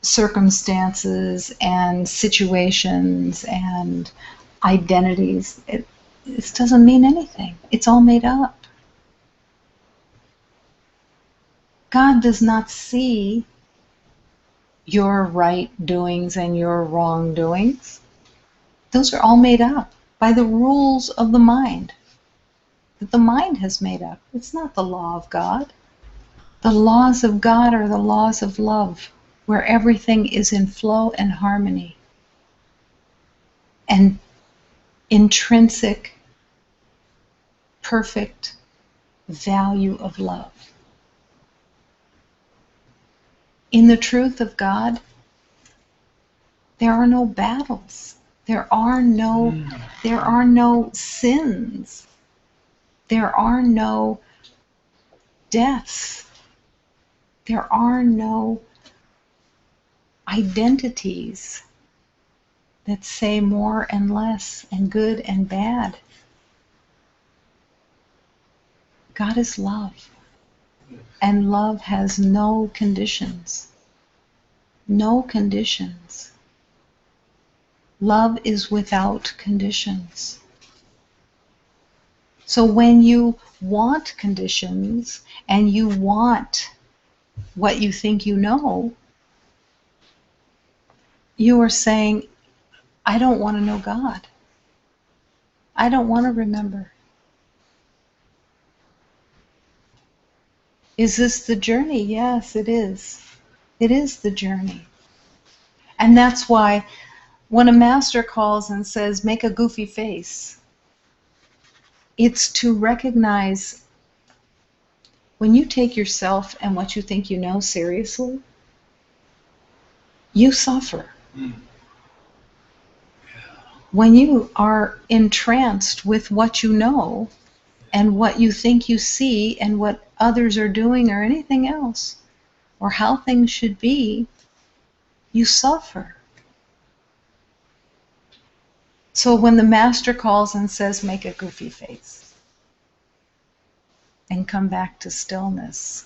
circumstances and situations and identities. It doesn't mean anything. It's all made up. God does not see your right doings and your wrong doings. Those are all made up by the rules of the mind that the mind has made up. It's not the law of God. The laws of God are the laws of love, where everything is in flow and harmony and intrinsic, perfect value of love. In the truth of God, there are no battles. There are no sins. There are no deaths. There are no identities that say more and less and good and bad. God is love. And love has no conditions. No conditions. Love is without conditions. So when you want conditions and you want what you think you know, you are saying, I don't want to know God. I don't want to remember. Is this the journey? Yes, it is. It is the journey. And that's why when a master calls and says, make a goofy face, it's to recognize when you take yourself and what you think you know seriously, you suffer. When you are entranced with what you know and what you think you see and what others are doing or anything else, or how things should be, you suffer. So when the master calls and says, make a goofy face and come back to stillness,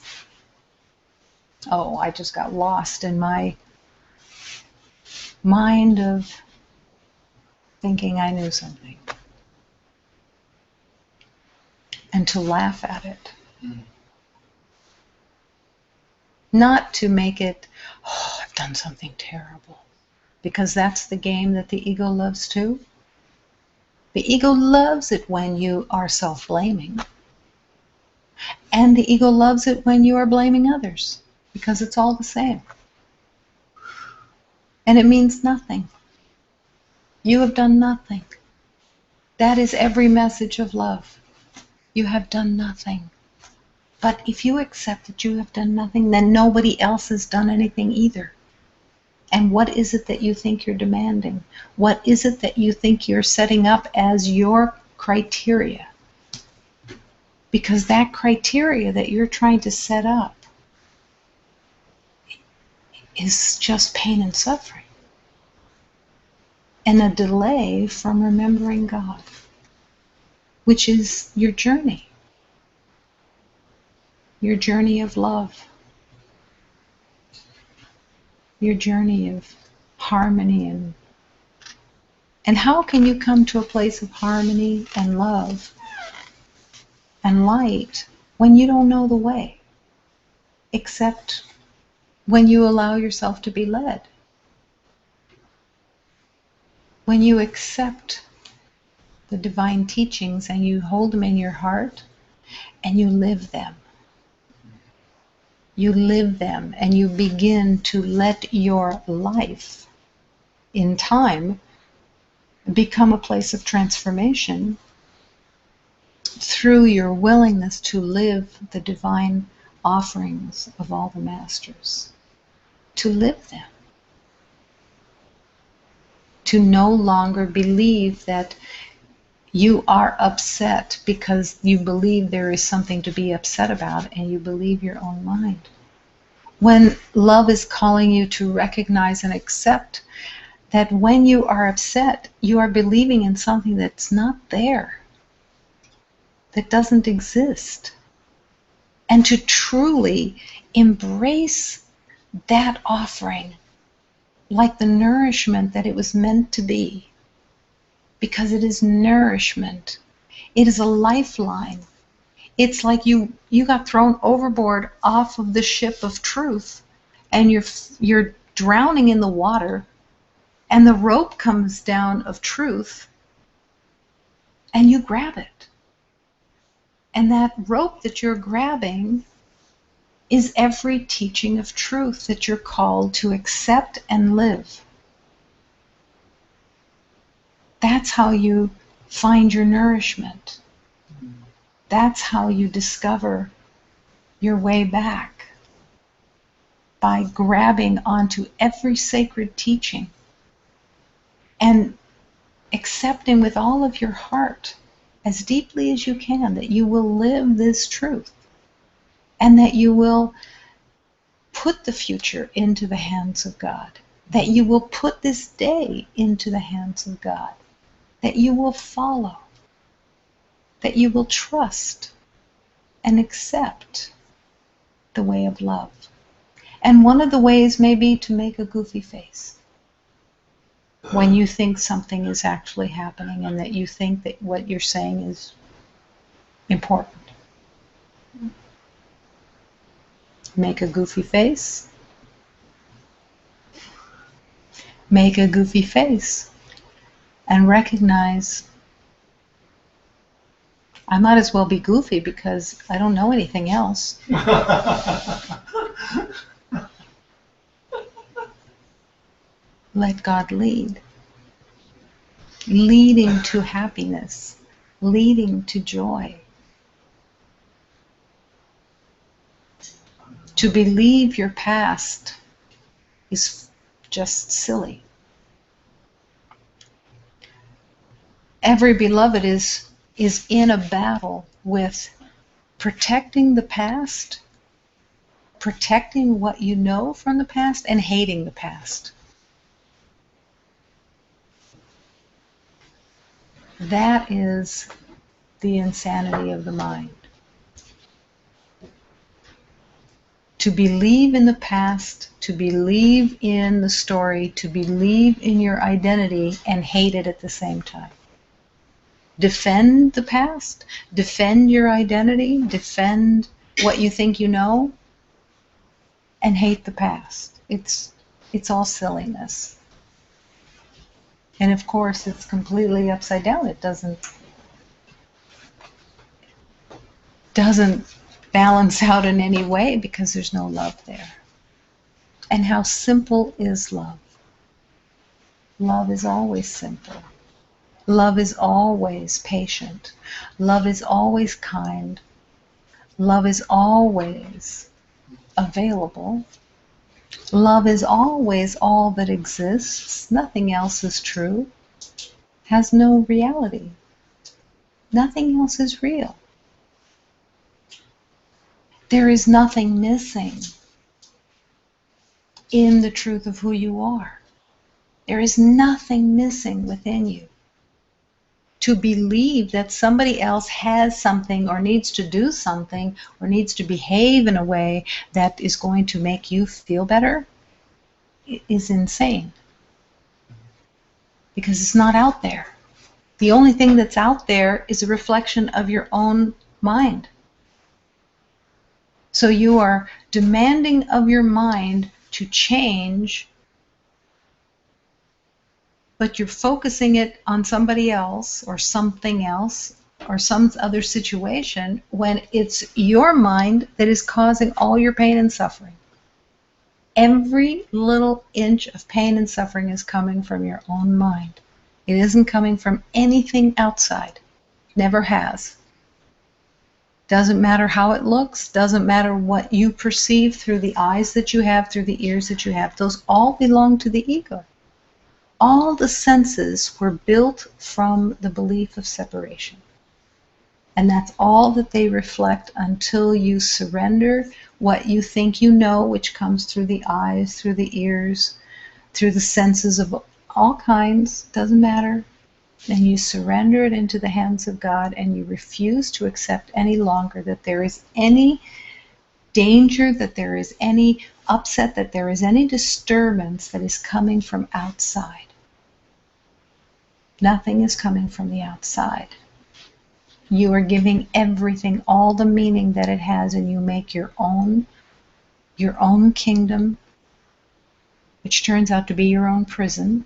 oh, I just got lost in my mind of thinking I knew something. And to laugh at it. Not to make it, oh, I've done something terrible. Because that's the game that the ego loves too. The ego loves it when you are self-blaming. And the ego loves it when you are blaming others. Because it's all the same. And it means nothing. You have done nothing. That is every message of love. You have done nothing. But if you accept that you have done nothing, then nobody else has done anything either. And what is it that you think you're demanding? What is it that you think you're setting up as your criteria? Because that criteria that you're trying to set up is just pain and suffering. And a delay from remembering God, which is your journey of love, your journey of harmony. And how can you come to a place of harmony and love and light when you don't know the way, except when you allow yourself to be led? When you accept the divine teachings and you hold them in your heart and you live them. You live them and you begin to let your life in time become a place of transformation through your willingness to live the divine offerings of all the masters. To live them. To no longer believe that you are upset because you believe there is something to be upset about and you believe your own mind. When love is calling you to recognize and accept that when you are upset, you are believing in something that's not there, that doesn't exist. And to truly embrace that offering like the nourishment that it was meant to be. Because it is nourishment. It is a lifeline. It's like you got thrown overboard off of the ship of truth and you're drowning in the water and the rope comes down of truth and you grab it. And that rope that you're grabbing is every teaching of truth that you're called to accept and live. That's how you find your nourishment. That's how you discover your way back. By grabbing onto every sacred teaching and accepting with all of your heart, as deeply as you can, that you will live this truth and that you will put the future into the hands of God, that you will put this day into the hands of God, that you will follow, that you will trust and accept the way of love. And one of the ways may be to make a goofy face when you think something is actually happening and that you think that what you're saying is important. Make a goofy face. Make a goofy face and recognize I might as well be goofy because I don't know anything else. Let God lead. Leading to happiness. Leading to joy. To believe your past is just silly. Every beloved is in a battle with protecting the past, protecting what you know from the past, and hating the past. That is the insanity of the mind. To believe in the past, to believe in the story, to believe in your identity and hate it at the same time. Defend the past, defend your identity, defend what you think you know, and hate the past. It's all silliness. And of course, it's completely upside down. It doesn't balance out in any way because there's no love there. And how simple is love? Love is always simple. Love is always patient. Love is always kind. Love is always available. Love is always all that exists. Nothing else is true. Has no reality. Nothing else is real. There is nothing missing in the truth of who you are. There is nothing missing within you. To believe that somebody else has something or needs to do something or needs to behave in a way that is going to make you feel better is insane. Because it's not out there. The only thing that's out there is a reflection of your own mind. So you are demanding of your mind to change, but you're focusing it on somebody else or something else or some other situation when it's your mind that is causing all your pain and suffering. Every little inch of pain and suffering is coming from your own mind. It isn't coming from anything outside. Never has. Doesn't matter how it looks, doesn't matter what you perceive through the eyes that you have, through the ears that you have. Those all belong to the ego. All the senses were built from the belief of separation. And that's all that they reflect until you surrender what you think you know, which comes through the eyes, through the ears, through the senses of all kinds, doesn't matter. And you surrender it into the hands of God, and you refuse to accept any longer that there is any danger, that there is any upset, that there is any disturbance that is coming from outside. Nothing is coming from the outside. You are giving everything all the meaning that it has, and you make your own kingdom, which turns out to be your own prison,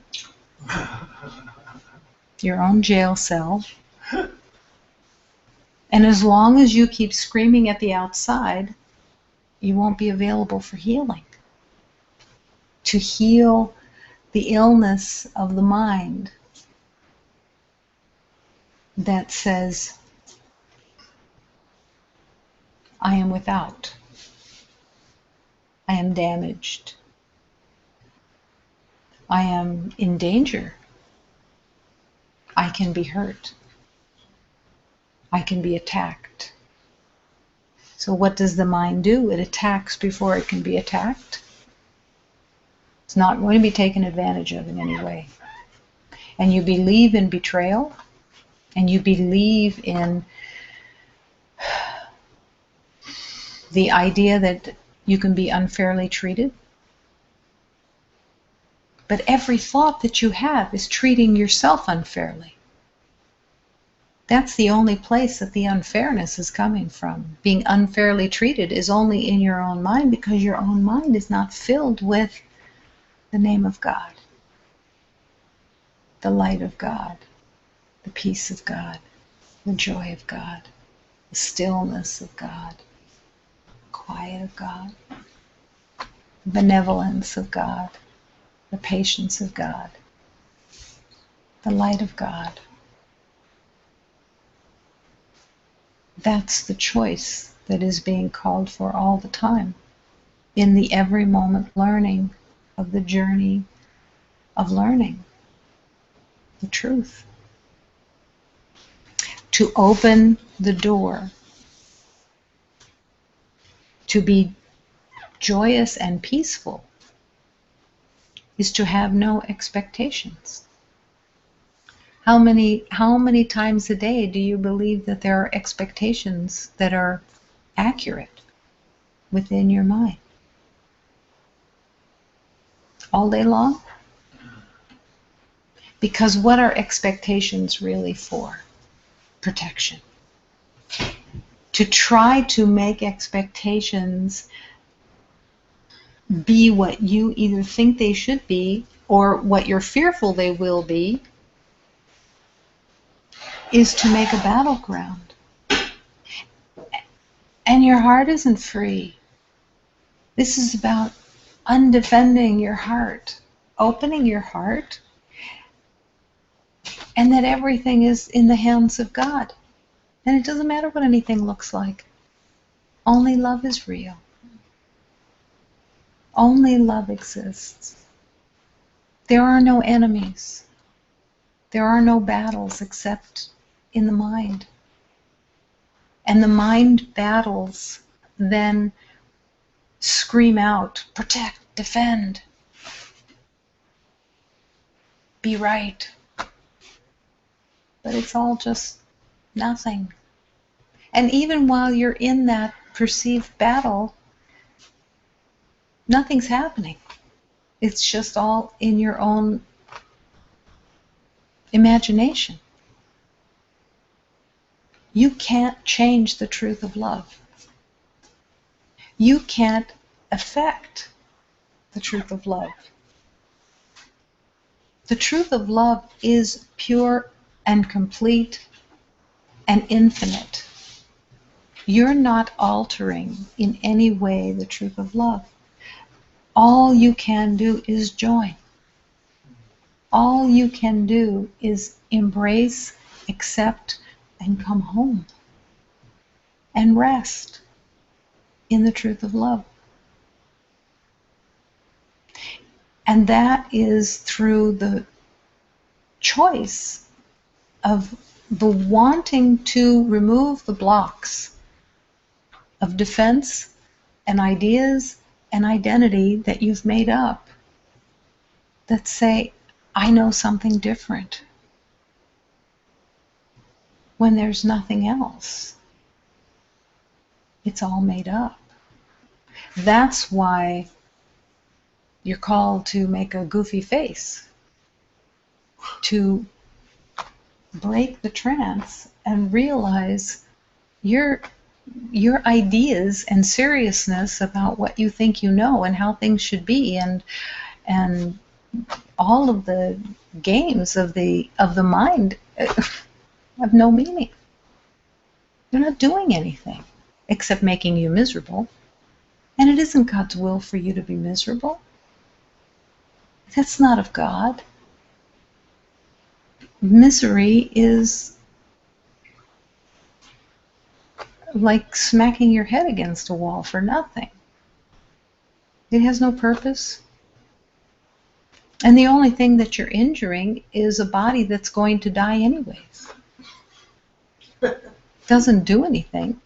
your own jail cell. And as long as you keep screaming at the outside, you won't be available for healing. To heal the illness of the mind that says, I am without. I am damaged. I am in danger. I can be hurt. I can be attacked. So what does the mind do? It attacks before it can be attacked. It's not going to be taken advantage of in any way. And you believe in betrayal, and you believe in the idea that you can be unfairly treated. But every thought that you have is treating yourself unfairly. That's the only place that the unfairness is coming from. Being unfairly treated is only in your own mind, because your own mind is not filled with the name of God, the light of God, the peace of God, the joy of God, the stillness of God, the quiet of God, the benevolence of God, the patience of God, the light of God. That's the choice that is being called for all the time in the every moment learning of the journey of learning the truth. To open the door To be joyous and peaceful is to have no expectations. How many times a day do you believe that there are expectations that are accurate within your mind? All day long? Because what are expectations really for? Protection. To try to make expectations be what you either think they should be or what you're fearful they will be is to make a battleground. And your heart isn't free. This is about undefending your heart, opening your heart, and that everything is in the hands of God. And it doesn't matter what anything looks like. Only love is real. Only love exists. There are no enemies. There are no battles except in the mind. And the mind battles then scream out, protect, defend, be right. But it's all just nothing. And even while you're in that perceived battle, nothing's happening. It's just all in your own imagination. You can't change the truth of love. You can't affect the truth of love. The truth of love is pure and complete and infinite. You're not altering in any way the truth of love. All you can do is join. All you can do is embrace, accept, and come home and rest in the truth of love. And that is through the choice of the wanting to remove the blocks of defense and ideas and identity that you've made up that say, I know something different, when there's nothing else. It's all made up. That's why you're called to make a goofy face, to break the trance and realize your ideas and seriousness about what you think you know and how things should be, and all of the games of the mind have no meaning. They're not doing anything except making you miserable. And it isn't God's will for you to be miserable. That's not of God. Misery is like smacking your head against a wall for nothing. It has no purpose. And the only thing that you're injuring is a body that's going to die anyways. Doesn't do anything.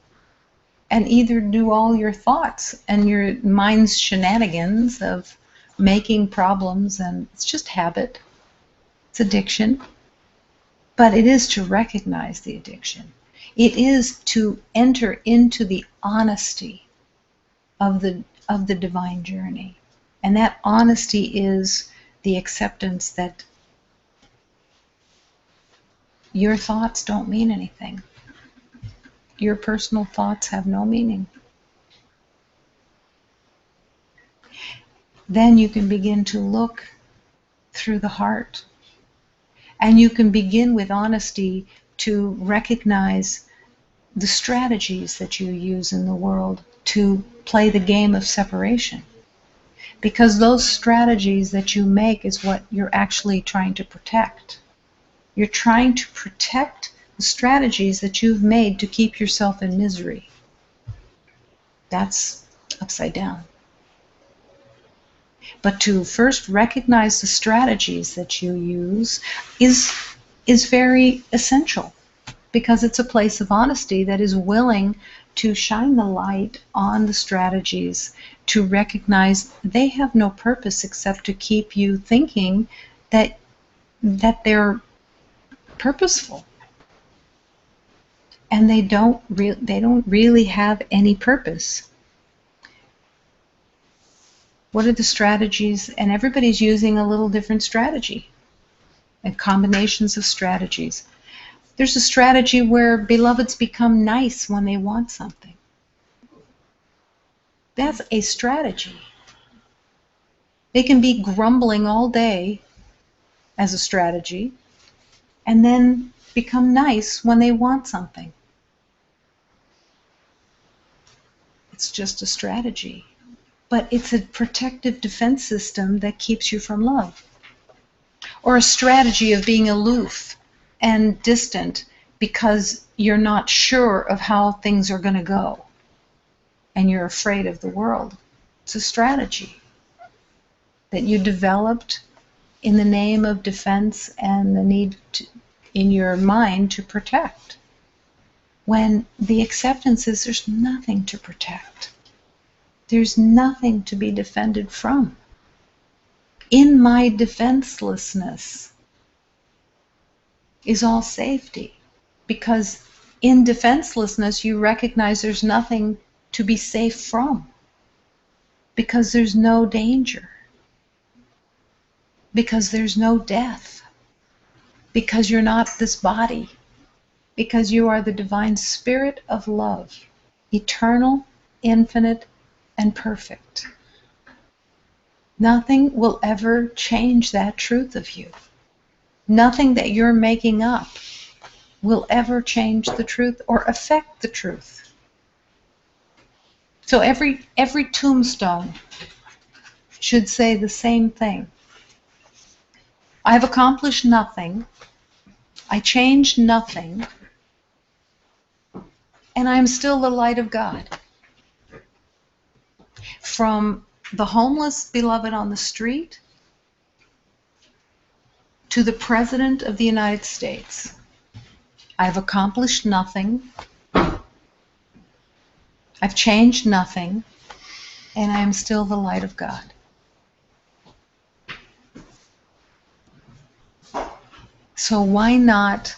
And either do all your thoughts and your mind's shenanigans of making problems, and it's just habit. It's addiction. But it is to recognize the addiction. It is to enter into the honesty of the divine journey. And that honesty is the acceptance that your thoughts don't mean anything. Your personal thoughts have no meaning. Then you can begin to look through the heart. And you can begin with honesty to recognize the strategies that you use in the world to play the game of separation. Because those strategies that you make is what you're actually trying to protect. You're trying to protect the strategies that you've made to keep yourself in misery. That's upside down. But to first recognize the strategies that you use is very essential. because it's a place of honesty that is willing to shine the light on the strategies, to recognize they have no purpose except to keep you thinking that they're purposeful. And they don't really have any purpose. What are the strategies? And everybody's using a little different strategy and combinations of strategies. There's a strategy where beloveds become nice when they want something. That's a strategy. They can be grumbling all day as a strategy and then become nice when they want something. It's just a strategy. But it's a protective defense system that keeps you from love. Or a strategy of being aloof and distant because you're not sure of how things are going to go and you're afraid of the world. It's a strategy that you developed in the name of defense and the need in your mind to protect. When the acceptance is there's nothing to protect. There's nothing to be defended from. In my defenselessness is all safety, because in defenselessness you recognize there's nothing to be safe from, because there's no danger, because there's no death, because you're not this body, because you are the divine spirit of love, eternal, infinite, and perfect. Nothing will ever change that truth of you. Nothing that you're making up will ever change the truth or affect the truth. So every tombstone should say the same thing. I've accomplished nothing. I changed nothing. And I'm still the light of God. From the homeless beloved on the street to the President of the United States. I've accomplished nothing. I've changed nothing. And I am still the light of God. So why not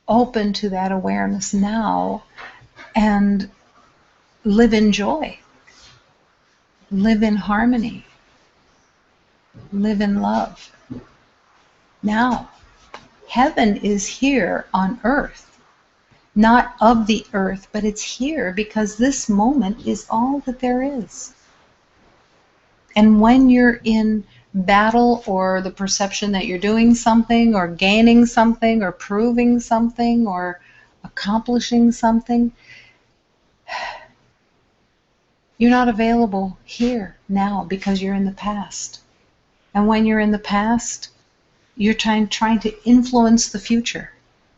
open to that awareness now and live in joy? Live in harmony. Live in love. Now, heaven is here on earth. Not of the earth, but it's here because this moment is all that there is. And when you're in battle or the perception that you're doing something or gaining something or proving something or accomplishing something, you're not available here now because you're in the past. And when you're in the past, you're trying to influence the future,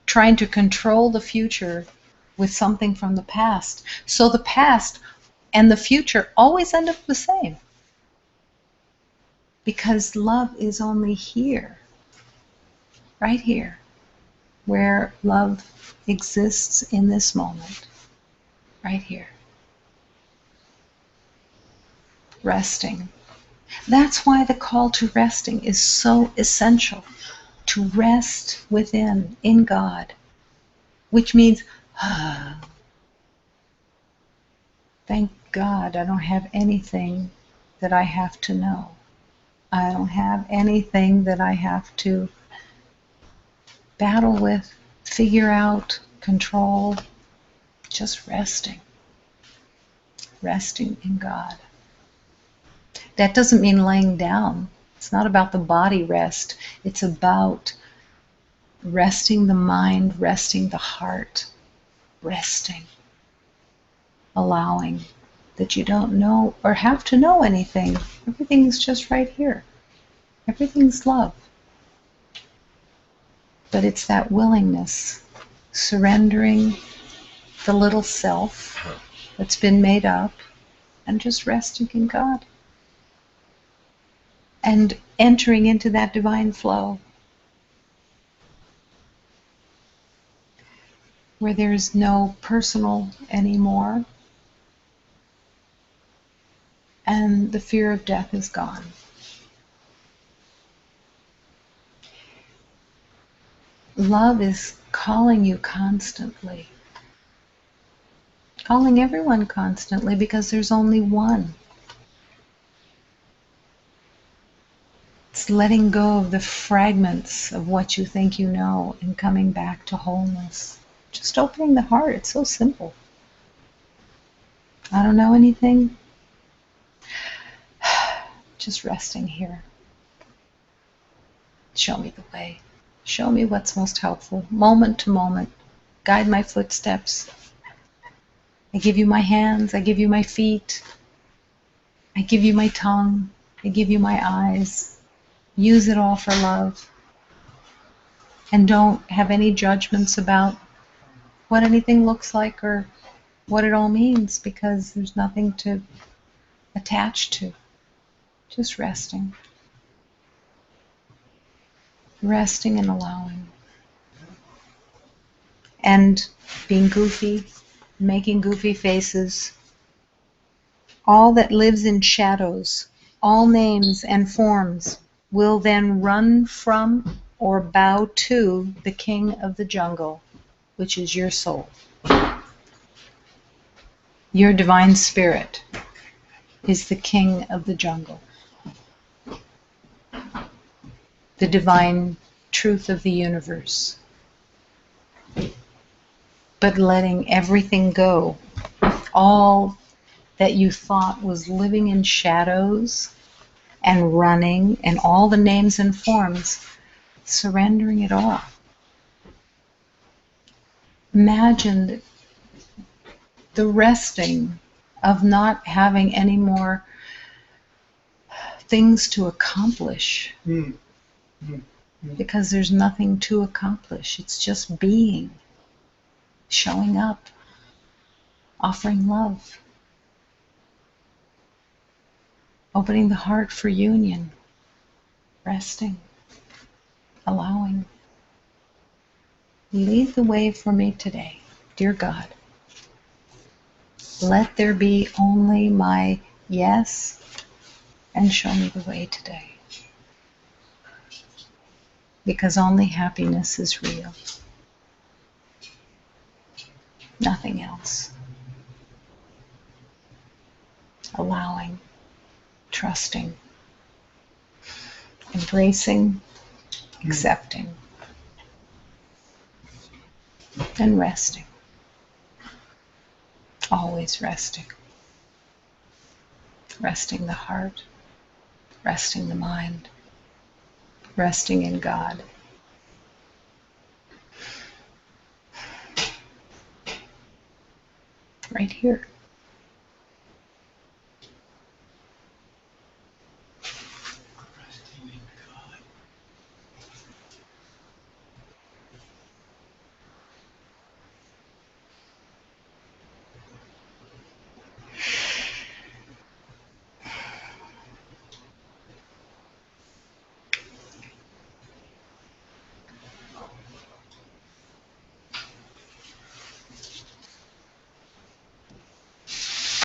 trying to control the future with something from the past. So the past and the future always end up the same. Because love is only here, right here, where love exists in this moment, right here. Resting. That's why the call to resting is so essential. To rest within, in God, which means, thank God I don't have anything that I have to know. I don't have anything that I have to battle with, figure out, control. Just resting. Resting in God. That doesn't mean laying down. It's not about the body rest. It's about resting the mind, resting the heart, resting. Allowing that you don't know or have to know anything. Everything's just right here. Everything's love. But it's that willingness, surrendering the little self that's been made up and just resting in God. And entering into that divine flow. where there's no personal anymore, and the fear of death is gone. Love is calling you constantly, calling everyone constantly, because there's only one. It's letting go of the fragments of what you think you know and coming back to wholeness. Just opening the heart. It's so simple. I don't know anything. Just resting here. Show me the way. Show me what's most helpful, moment to moment. Guide my footsteps. I give you my hands. I give you my feet. I give you my tongue. I give you my eyes. Use it all for love. And don't have any judgments about what anything looks like or what it all means, because there's nothing to attach to. Just resting. Resting and allowing. And being goofy, making goofy faces. All that lives in shadows, all names and forms, will then run from or bow to the king of the jungle, which is your soul. Your divine spirit is the king of the jungle. The divine truth of the universe. But letting everything go, all that you thought was living in shadows and running, and all the names and forms, surrendering it all. Imagine the resting of not having any more things to accomplish. Because there's nothing to accomplish. It's just being, showing up, offering love, opening the heart for union, resting, allowing. Lead the way for me today, dear God. Let there be only my yes, and show me the way today. Because only happiness is real. Nothing else. Allowing, trusting, embracing, accepting, and resting. Always resting. Resting the heart, resting the mind, resting in God. Right here.